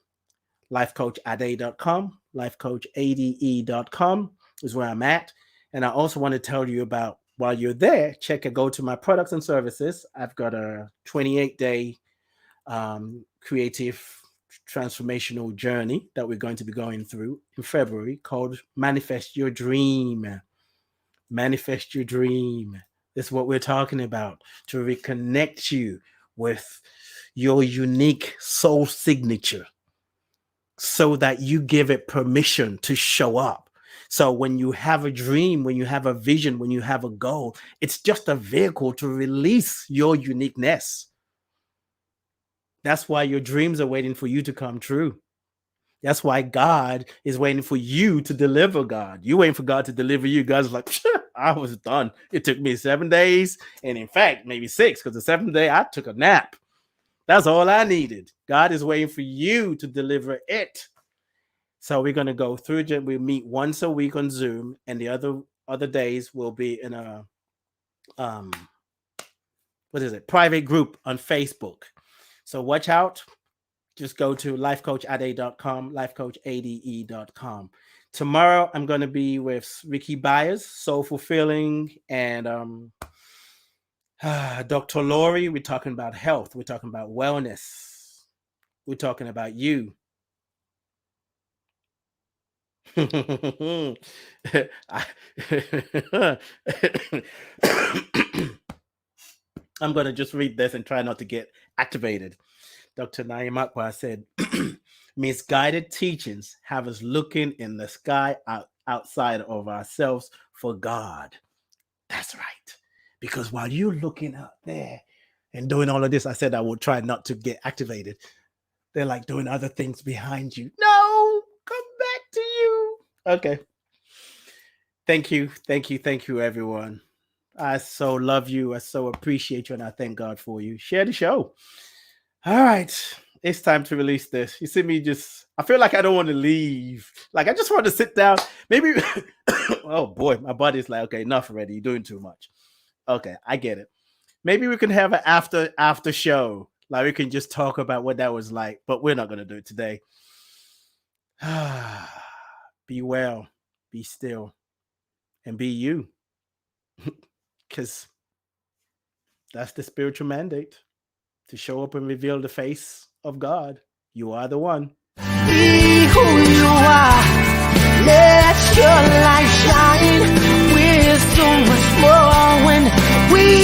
lifecoachade.com, lifecoachade.com is where I'm at. And I also want to tell you about, while you're there, go to my products and services. I've got a 28-day creative transformational journey that we're going to be going through in February called Manifest Your Dream. Manifest Your Dream. This is what we're talking about, to reconnect you with your unique soul signature so that you give it permission to show up. So when you have a dream, when you have a vision, when you have a goal, it's just a vehicle to release your uniqueness. That's why your dreams are waiting for you to come true. That's why God is waiting for you to deliver God. You waiting for God to deliver you. God's like, I was done. It took me 7 days. And in fact, maybe 6, because the 7th day I took a nap. That's all I needed. God is waiting for you to deliver it. So we're going to go through it. We meet once a week on Zoom, and the other days will be in a private group on Facebook. So watch out. Just go to lifecoachade.com, lifecoachade.com. Tomorrow I'm going to be with Ricky Byers, Soul Fulfilling, and Dr. Lori. We're talking about health. We're talking about wellness. We're talking about you. I'm going to just read this and try not to get activated. Dr. Nhlengetwa said, misguided teachings have us looking in the sky outside of ourselves for God. That's right. Because while you're looking out there and doing all of this, I said I would try not to get activated. They're like doing other things behind you. No, come back to you. Okay. Thank you, everyone. I so love you. I so appreciate you, and I thank God for you. Share the show. All right. It's time to release this. You see me I feel like I don't want to leave. Like, I just want to sit down. Maybe, oh boy, my body's like, okay, enough already. You're doing too much. Okay, I get it. Maybe we can have an after show. Like, we can just talk about what that was like, but we're not going to do it today. Be well, be still, and be you. Because that's the spiritual mandate. To show up and reveal the face of God. You are the one. Be who you are. Let your light shine. We're so much more when we